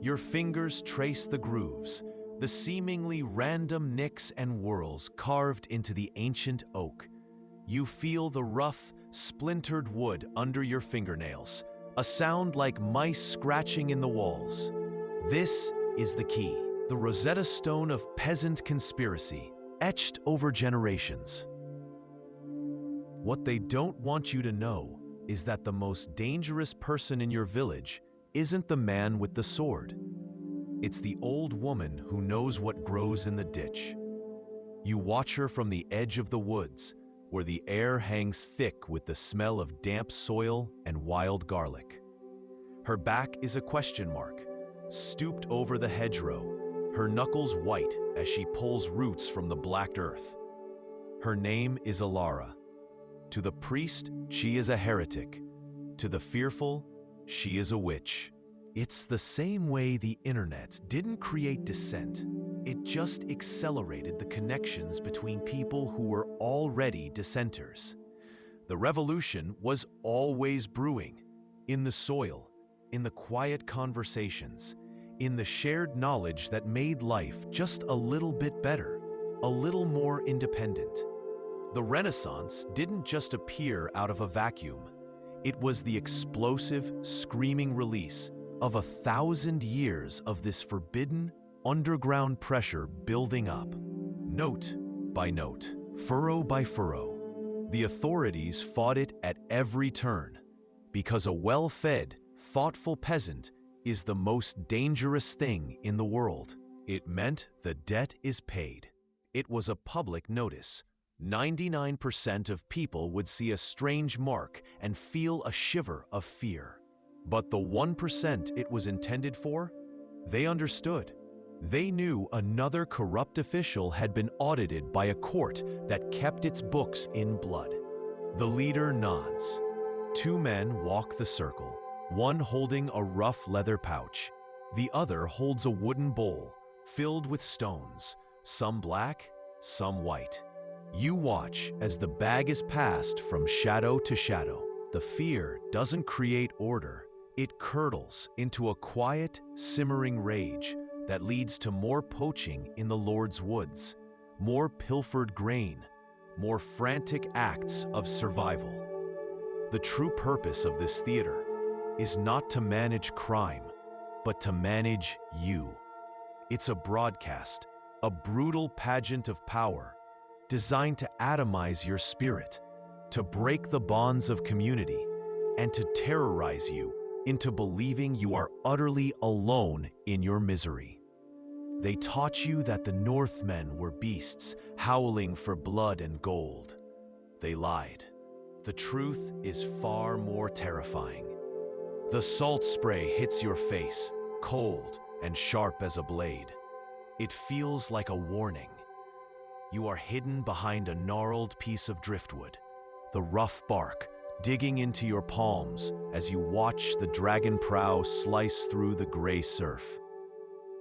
Your fingers trace the grooves, the seemingly random nicks and whorls carved into the ancient oak. You feel the rough, splintered wood under your fingernails, a sound like mice scratching in the walls. This is the key, the Rosetta Stone of peasant conspiracy, etched over generations. What they don't want you to know is that the most dangerous person in your village isn't the man with the sword. It's the old woman who knows what grows in the ditch. You watch her from the edge of the woods, where the air hangs thick with the smell of damp soil and wild garlic. Her back is a question mark, stooped over the hedgerow, her knuckles white as she pulls roots from the black earth. Her name is Alara. To the priest, she is a heretic. To the fearful, she is a witch. It's the same way the internet didn't create dissent. It just accelerated the connections between people who were already dissenters. The revolution was always brewing, in the soil, in the quiet conversations, in the shared knowledge that made life just a little bit better, a little more independent. The Renaissance didn't just appear out of a vacuum. It was the explosive, screaming release of 1,000 years of this forbidden, underground pressure building up. Note by note, furrow by furrow, the authorities fought it at every turn, because a well-fed, thoughtful peasant is the most dangerous thing in the world. It meant the debt is paid. It was a public notice. 99% of people would see a strange mark and feel a shiver of fear. But the 1% it was intended for, they understood. They knew another corrupt official had been audited by a court that kept its books in blood. The leader nods. Two men walk the circle, one holding a rough leather pouch. The other holds a wooden bowl filled with stones, some black, some white. You watch as the bag is passed from shadow to shadow. The fear doesn't create order. It curdles into a quiet, simmering rage that leads to more poaching in the Lord's woods, more pilfered grain, more frantic acts of survival. The true purpose of this theater is not to manage crime, but to manage you. It's a broadcast, a brutal pageant of power, designed to atomize your spirit, to break the bonds of community, and to terrorize you into believing you are utterly alone in your misery. They taught you that the Northmen were beasts, howling for blood and gold. They lied. The truth is far more terrifying. The salt spray hits your face, cold and sharp as a blade. It feels like a warning. You are hidden behind a gnarled piece of driftwood, the rough bark digging into your palms as you watch the dragon prow slice through the gray surf.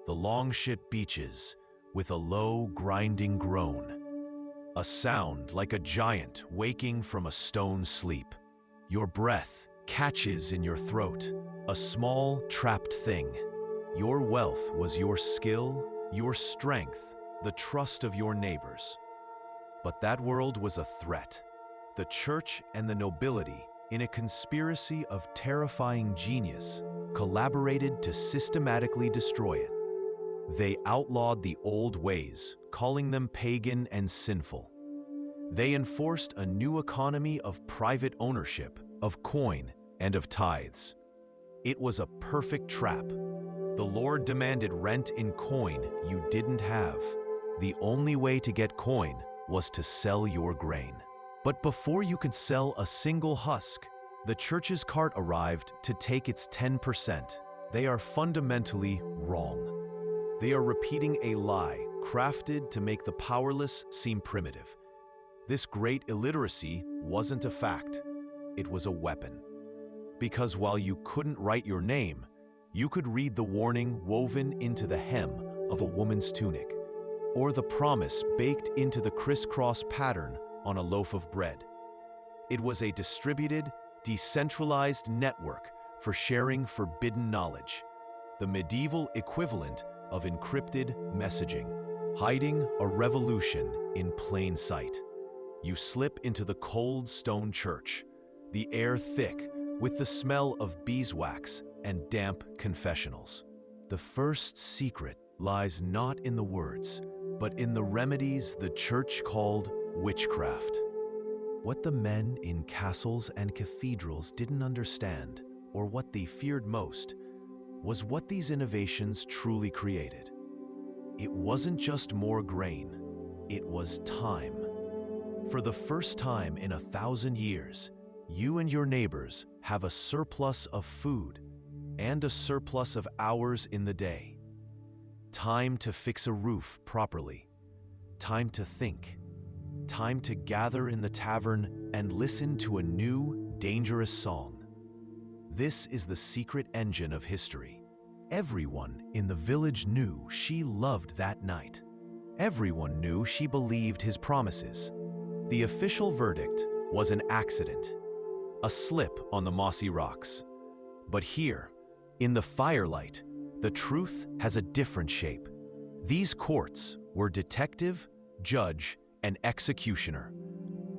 The longship beaches with a low, grinding groan, a sound like a giant waking from a stone sleep. Your breath catches in your throat, a small, trapped thing. Your wealth was your skill, your strength, the trust of your neighbors. But that world was a threat. The church and the nobility, in a conspiracy of terrifying genius, collaborated to systematically destroy it. They outlawed the old ways, calling them pagan and sinful. They enforced a new economy of private ownership, of coin, and of tithes. It was a perfect trap. The Lord demanded rent in coin you didn't have. The only way to get coin was to sell your grain. But before you could sell a single husk, the church's cart arrived to take its 10%. They are fundamentally wrong. They are repeating a lie crafted to make the powerless seem primitive. This great illiteracy wasn't a fact. It was a weapon. Because while you couldn't write your name, you could read the warning woven into the hem of a woman's tunic, or the promise baked into the crisscross pattern on a loaf of bread. It was a distributed, decentralized network for sharing forbidden knowledge, the medieval equivalent of encrypted messaging, hiding a revolution in plain sight. You slip into the cold stone church, the air thick with the smell of beeswax and damp confessionals. The first secret lies not in the words, but in the remedies the church called witchcraft. What the men in castles and cathedrals didn't understand, or what they feared most, was what these innovations truly created. It wasn't just more grain, it was time. For the first time in 1,000 years, you and your neighbors have a surplus of food and a surplus of hours in the day. Time to fix a roof properly. Time to think. Time to gather in the tavern and listen to a new, dangerous song. This is the secret engine of history. Everyone in the village knew she loved that night. Everyone knew she believed his promises. The official verdict was an accident, a slip on the mossy rocks. But here, in the firelight, the truth has a different shape. These courts were detective, judge, and executioner.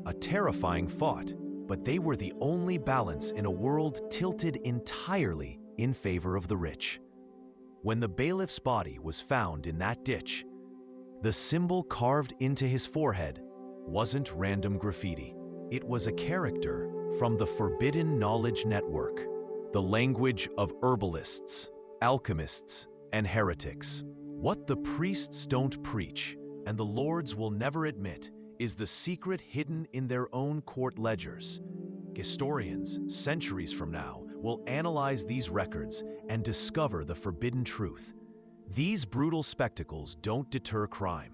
A terrifying thought, but they were the only balance in a world tilted entirely in favor of the rich. When the bailiff's body was found in that ditch, the symbol carved into his forehead wasn't random graffiti. It was a character from the Forbidden Knowledge Network, the language of herbalists, alchemists, and heretics. What the priests don't preach, and the lords will never admit, is the secret hidden in their own court ledgers. Historians, centuries from now, will analyze these records and discover the forbidden truth. These brutal spectacles don't deter crime.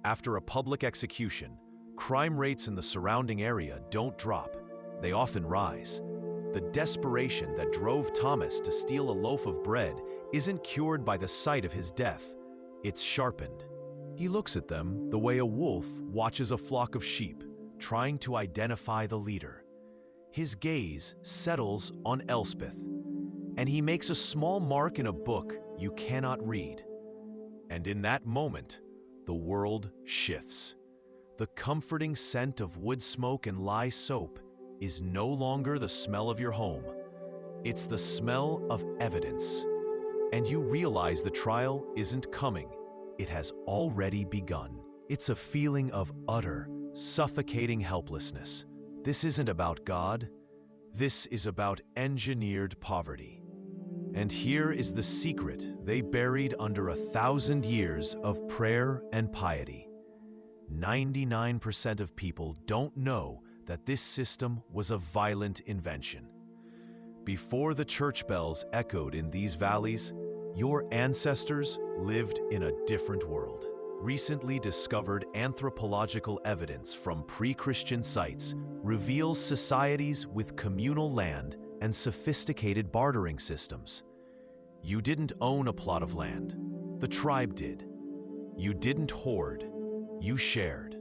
After a public execution, crime rates in the surrounding area don't drop. They often rise. The the desperation that drove Thomas to steal a loaf of bread isn't cured by the sight of his death. It's sharpened. He looks at them the way a wolf watches a flock of sheep, trying to identify the leader. His gaze settles on Elspeth, and he makes a small mark in a book you cannot read. And in that moment, the world shifts. The comforting scent of wood smoke and lye soap is no longer the smell of your home. It's the smell of evidence. And you realize the trial isn't coming. It has already begun. It's a feeling of utter, suffocating helplessness. This isn't about God. This is about engineered poverty. And here is the secret they buried under 1,000 years of prayer and piety. 99% of people don't know that this system was a violent invention. Before the church bells echoed in these valleys, your ancestors lived in a different world. Recently discovered anthropological evidence from pre-Christian sites reveals societies with communal land and sophisticated bartering systems. You didn't own a plot of land. The tribe did. You didn't hoard. You shared.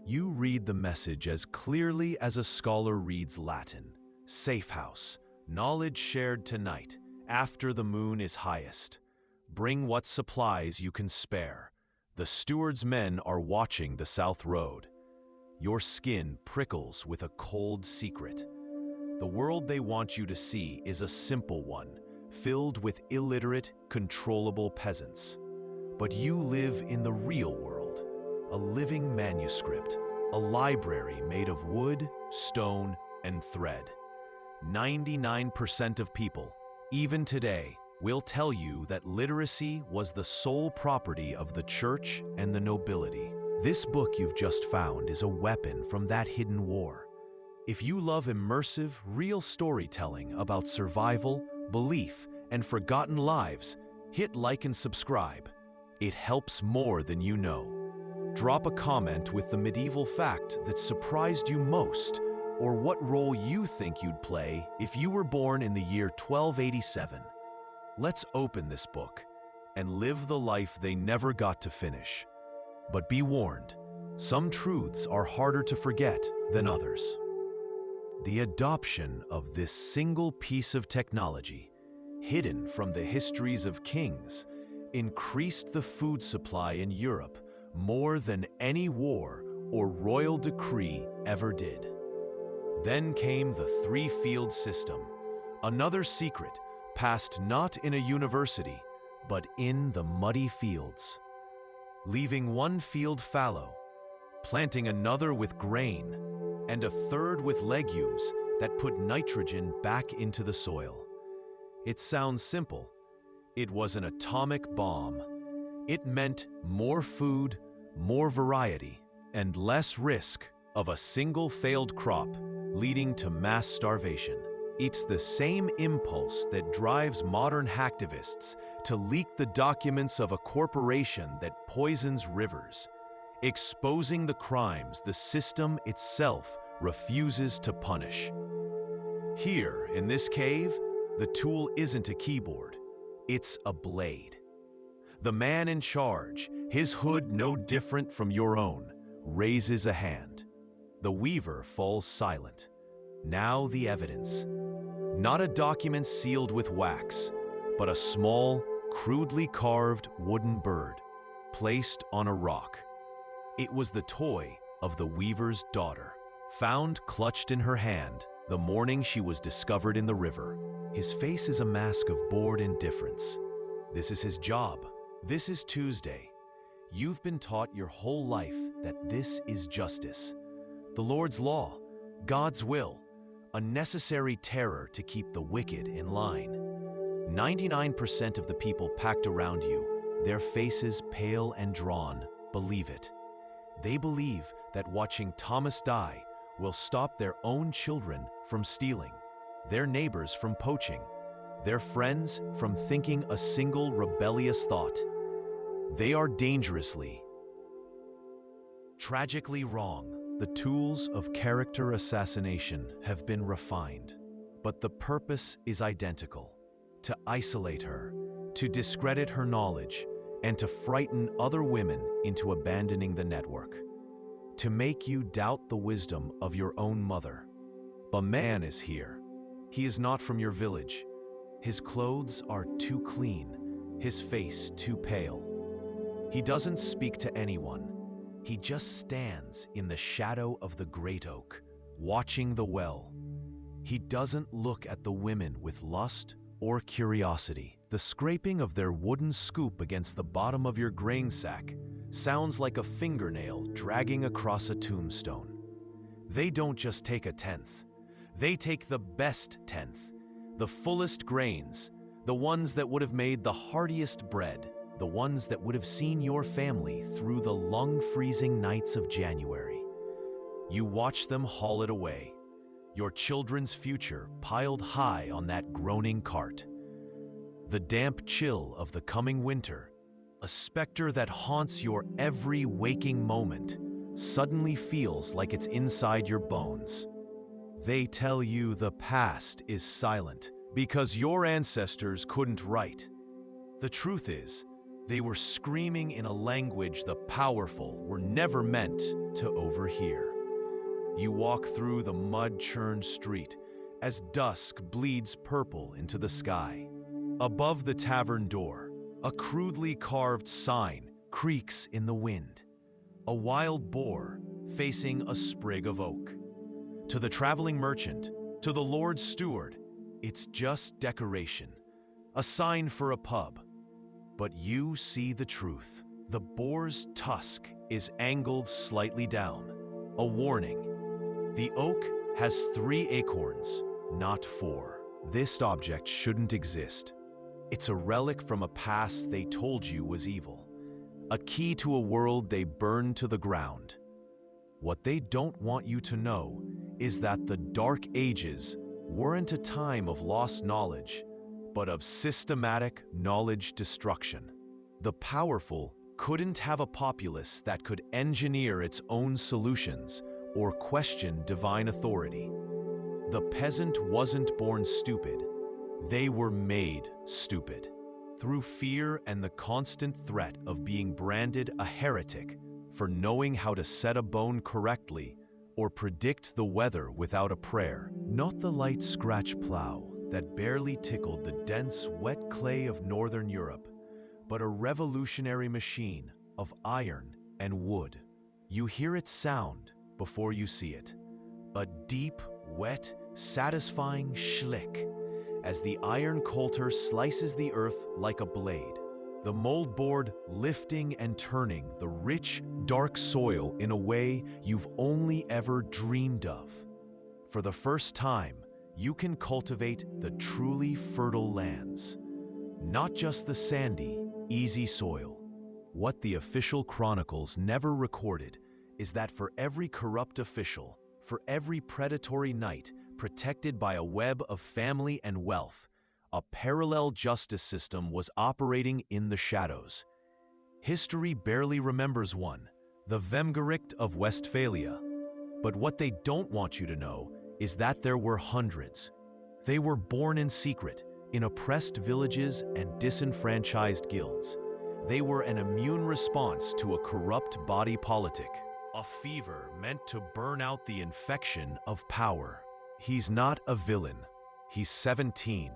You read the message as clearly as a scholar reads Latin. Safe house, knowledge shared tonight, after the moon is highest. Bring what supplies you can spare. The steward's men are watching the south road. Your skin prickles with a cold secret. The world they want you to see is a simple one, filled with illiterate, controllable peasants. But you live in the real world, a living manuscript, a library made of wood, stone, and thread. 99% of people, even today, will tell you that literacy was the sole property of the church and the nobility. This book you've just found is a weapon from that hidden war. If you love immersive, real storytelling about survival, belief, and forgotten lives, hit like and subscribe. It helps more than you know. Drop a comment with the medieval fact that surprised you most, or what role you think you'd play if you were born in the year 1287. Let's open this book and live the life they never got to finish. But be warned, some truths are harder to forget than others. The adoption of this single piece of technology, hidden from the histories of kings, increased the food supply in Europe more than any war or royal decree ever did. Then came the three-field system, another secret passed not in a university, but in the muddy fields. Leaving one field fallow, planting another with grain, and a third with legumes that put nitrogen back into the soil. It sounds simple. It was an atomic bomb. It meant more food, more variety, and less risk of a single failed crop leading to mass starvation. It's the same impulse that drives modern hacktivists to leak the documents of a corporation that poisons rivers, exposing the crimes the system itself refuses to punish. Here, in this cave, the tool isn't a keyboard, it's a blade. The man in charge, his hood no different from your own, raises a hand. The weaver falls silent. Now the evidence. Not a document sealed with wax, but a small, crudely carved wooden bird placed on a rock. It was the toy of the weaver's daughter, found clutched in her hand the morning she was discovered in the river. His face is a mask of bored indifference. This is his job. This is Tuesday. You've been taught your whole life that this is justice, the Lord's law, God's will, a necessary terror to keep the wicked in line. 99% of the people packed around you, their faces pale and drawn, believe it. They believe that watching Thomas die will stop their own children from stealing, their neighbors from poaching, their friends from thinking a single rebellious thought. They are dangerously, tragically wrong. The tools of character assassination have been refined. But the purpose is identical: to isolate her, to discredit her knowledge, and to frighten other women into abandoning the network. To make you doubt the wisdom of your own mother. A man is here. He is not from your village. His clothes are too clean, his face too pale. He doesn't speak to anyone. He just stands in the shadow of the great oak, watching the well. He doesn't look at the women with lust or curiosity. The scraping of their wooden scoop against the bottom of your grain sack sounds like a fingernail dragging across a tombstone. They don't just take a tenth. They take the best tenth, the fullest grains, the ones that would have made the heartiest bread, the ones that would have seen your family through the lung-freezing nights of January. You watch them haul it away, your children's future piled high on that groaning cart. The damp chill of the coming winter, a specter that haunts your every waking moment, suddenly feels like it's inside your bones. They tell you the past is silent because your ancestors couldn't write. The truth is, they were screaming in a language the powerful were never meant to overhear. You walk through the mud-churned street as dusk bleeds purple into the sky. Above the tavern door, a crudely carved sign creaks in the wind. A wild boar facing a sprig of oak. To the traveling merchant, to the Lord's steward, it's just decoration, a sign for a pub. But you see the truth. The boar's tusk is angled slightly down, a warning. The oak has 3 acorns, not 4. This object shouldn't exist. It's a relic from a past they told you was evil, a key to a world they burned to the ground. What they don't want you to know is that the Dark Ages weren't a time of lost knowledge, but of systematic knowledge destruction. The powerful couldn't have a populace that could engineer its own solutions or question divine authority. The peasant wasn't born stupid. They were made stupid. Through fear and the constant threat of being branded a heretic for knowing how to set a bone correctly or predict the weather without a prayer. Not the light scratch plow that barely tickled the dense, wet clay of Northern Europe, but a revolutionary machine of iron and wood. You hear its sound before you see it. A deep, wet, satisfying schlick as the iron coulter slices the earth like a blade. The mold board lifting and turning the rich, dark soil in a way you've only ever dreamed of. For the first time, you can cultivate the truly fertile lands, not just the sandy, easy soil. What the official chronicles never recorded is that for every corrupt official, for every predatory knight protected by a web of family and wealth, a parallel justice system was operating in the shadows. History barely remembers one, the Vemgericht of Westphalia. But what they don't want you to know is that there were hundreds. They were born in secret, in oppressed villages and disenfranchised guilds. They were an immune response to a corrupt body politic, a fever meant to burn out the infection of power. He's not a villain. He's 17.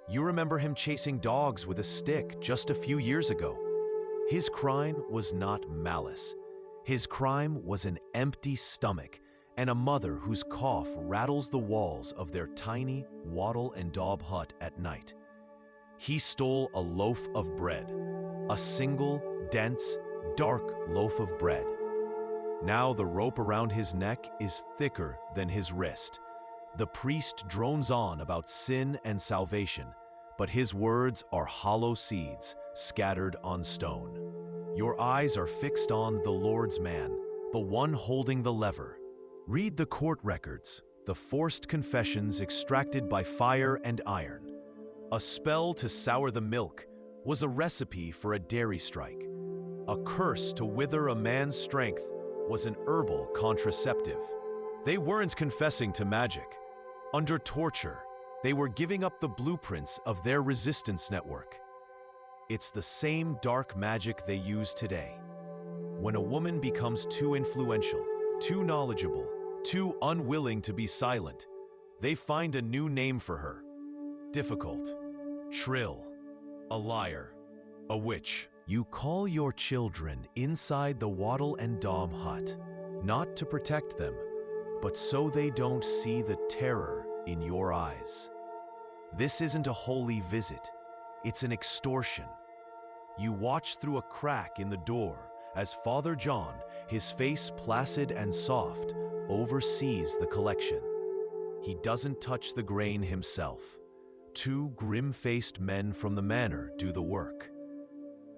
You remember him chasing dogs with a stick just a few years ago. His crime was not malice. His crime was an empty stomach and a mother whose cough rattles the walls of their tiny wattle and daub hut at night. He stole a loaf of bread, a single, dense, dark loaf of bread. Now the rope around his neck is thicker than his wrist. The priest drones on about sin and salvation, but his words are hollow seeds scattered on stone. Your eyes are fixed on the Lord's man, the one holding the lever. Read the court records, the forced confessions extracted by fire and iron. A spell to sour the milk was a recipe for a dairy strike. A curse to wither a man's strength was an herbal contraceptive. They weren't confessing to magic. Under torture, They were giving up the blueprints of their resistance network. It's the same dark magic they use today. When a woman becomes too influential, too knowledgeable, too unwilling to be silent, they find a new name for her. Difficult, shrill, a liar, a witch. You call your children inside the wattle and daub hut, not to protect them, but so they don't see the terror in your eyes. This isn't a holy visit, it's an extortion. You watch through a crack in the door as Father John, his face placid and soft, oversees the collection. He doesn't touch the grain himself. Two grim-faced men from the manor do the work.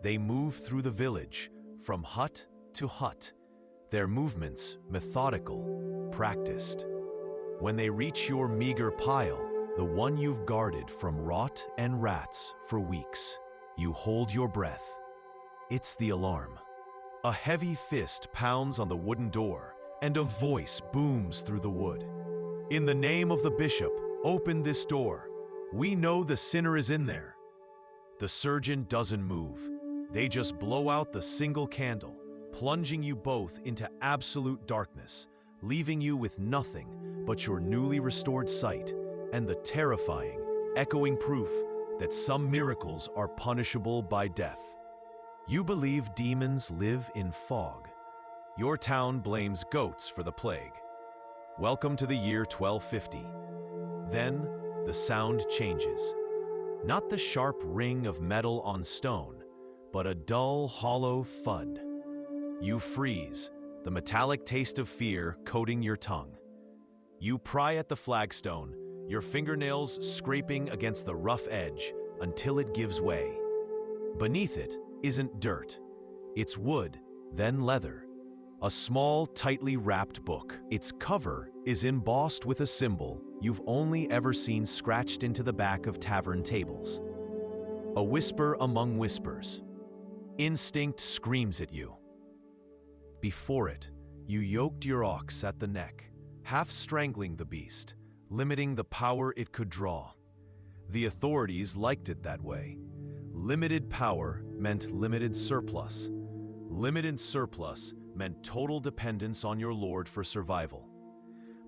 They move through the village, from hut to hut, their movements methodical, practiced. When they reach your meager pile, the one you've guarded from rot and rats for weeks, you hold your breath. It's the alarm. A heavy fist pounds on the wooden door, and a voice booms through the wood. In the name of the bishop, open this door. We know the sinner is in there. The surgeon doesn't move. They just blow out the single candle, plunging you both into absolute darkness, leaving you with nothing but your newly restored sight and the terrifying, echoing proof that some miracles are punishable by death. You believe demons live in fog. Your town blames goats for the plague. Welcome to the year 1250. Then, the sound changes. Not the sharp ring of metal on stone, but a dull, hollow thud. You freeze, the metallic taste of fear coating your tongue. You pry at the flagstone, your fingernails scraping against the rough edge until it gives way. Beneath it isn't dirt. It's wood, then leather. A small, tightly wrapped book. Its cover is embossed with a symbol you've only ever seen scratched into the back of tavern tables. A whisper among whispers. Instinct screams at you. Before it, you yoked your ox at the neck, half strangling the beast, limiting the power it could draw. The authorities liked it that way. Limited power meant limited surplus. Limited surplus meant total dependence on your lord for survival.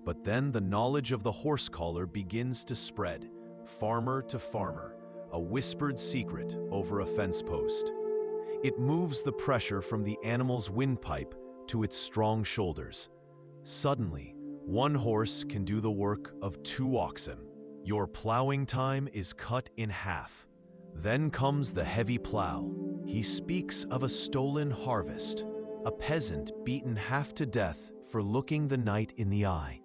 But then the knowledge of the horse collar begins to spread, farmer to farmer, a whispered secret over a fence post. It moves the pressure from the animal's windpipe to its strong shoulders. Suddenly, one horse can do the work of two oxen. Your plowing time is cut in half. Then comes the heavy plow. He speaks of a stolen harvest, a peasant beaten half to death for looking the night in the eye,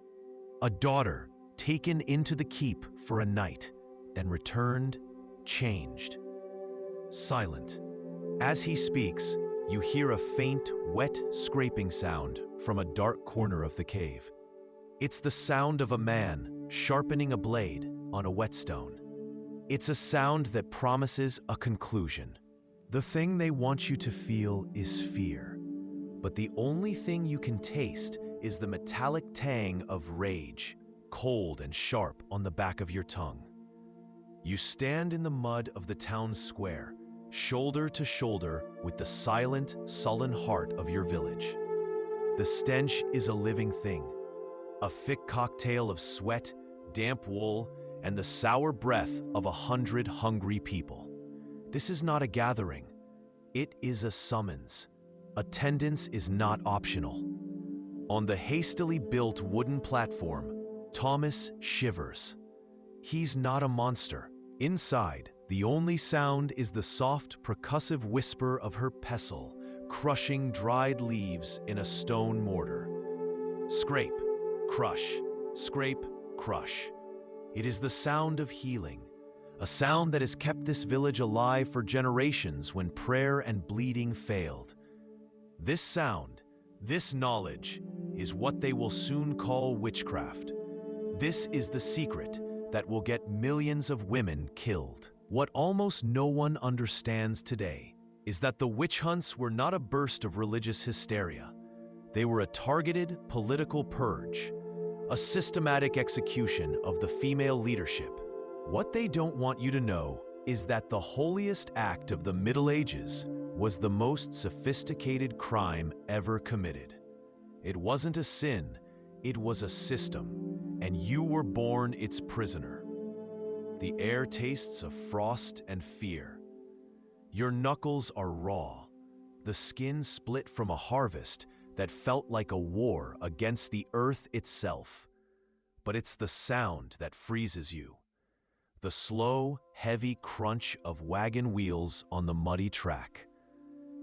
a daughter taken into the keep for a night, then returned, changed. Silent. As he speaks, you hear a faint, wet scraping sound from a dark corner of the cave. It's the sound of a man sharpening a blade on a whetstone. It's a sound that promises a conclusion. The thing they want you to feel is fear, but the only thing you can taste is the metallic tang of rage, cold and sharp on the back of your tongue. You stand in the mud of the town square, shoulder to shoulder with the silent, sullen heart of your village. The stench is a living thing, a thick cocktail of sweat, damp wool, and the sour breath of 100 hungry people. This is not a gathering. It is a summons. Attendance is not optional. On the hastily built wooden platform, Thomas shivers. He's not a monster. Inside, the only sound is the soft, percussive whisper of her pestle, crushing dried leaves in a stone mortar. Scrape, crush, scrape, crush. It is the sound of healing, a sound that has kept this village alive for generations when prayer and bleeding failed. This sound, this knowledge, is what they will soon call witchcraft. This is the secret that will get millions of women killed. What almost no one understands today is that the witch hunts were not a burst of religious hysteria. They were a targeted political purge, a systematic execution of the female leadership, What they don't want you to know is that the holiest act of the Middle Ages was the most sophisticated crime ever committed. It wasn't a sin, it was a system, and you were born its prisoner. The air tastes of frost and fear. Your knuckles are raw, the skin split from a harvest that felt like a war against the earth itself. But it's the sound that freezes you. The slow, heavy crunch of wagon wheels on the muddy track.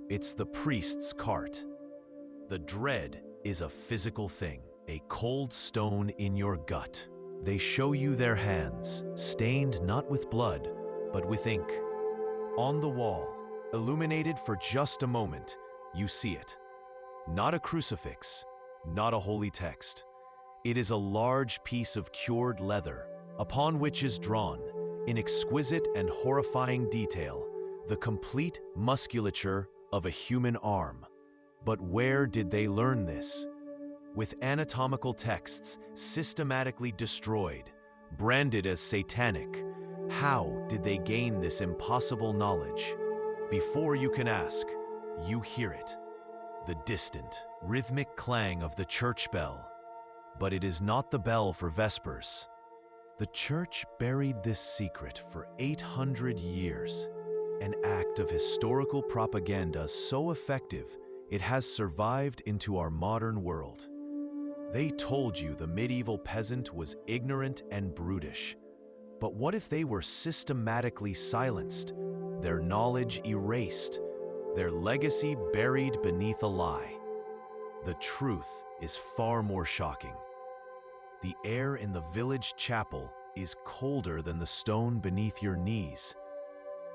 It's the priest's cart. The dread is a physical thing, a cold stone in your gut. They show you their hands, stained not with blood, but with ink. On the wall, illuminated for just a moment, you see it. Not a crucifix, not a holy text. It is a large piece of cured leather, upon which is drawn, in exquisite and horrifying detail, the complete musculature of a human arm. But where did they learn this? With anatomical texts systematically destroyed, branded as satanic, how did they gain this impossible knowledge? Before you can ask, you hear it. The distant, rhythmic clang of the church bell. But it is not the bell for Vespers. The church buried this secret for 800 years, an act of historical propaganda so effective it has survived into our modern world. They told you the medieval peasant was ignorant and brutish. But what if they were systematically silenced, their knowledge erased, their legacy buried beneath a lie? The truth is far more shocking. The air in the village chapel is colder than the stone beneath your knees.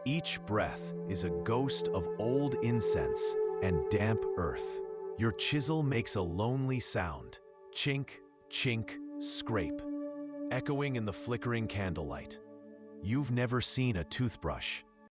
Each breath is a ghost of old incense and damp earth. Your chisel makes a lonely sound, chink, chink, scrape, echoing in the flickering candlelight. You've never seen a toothbrush,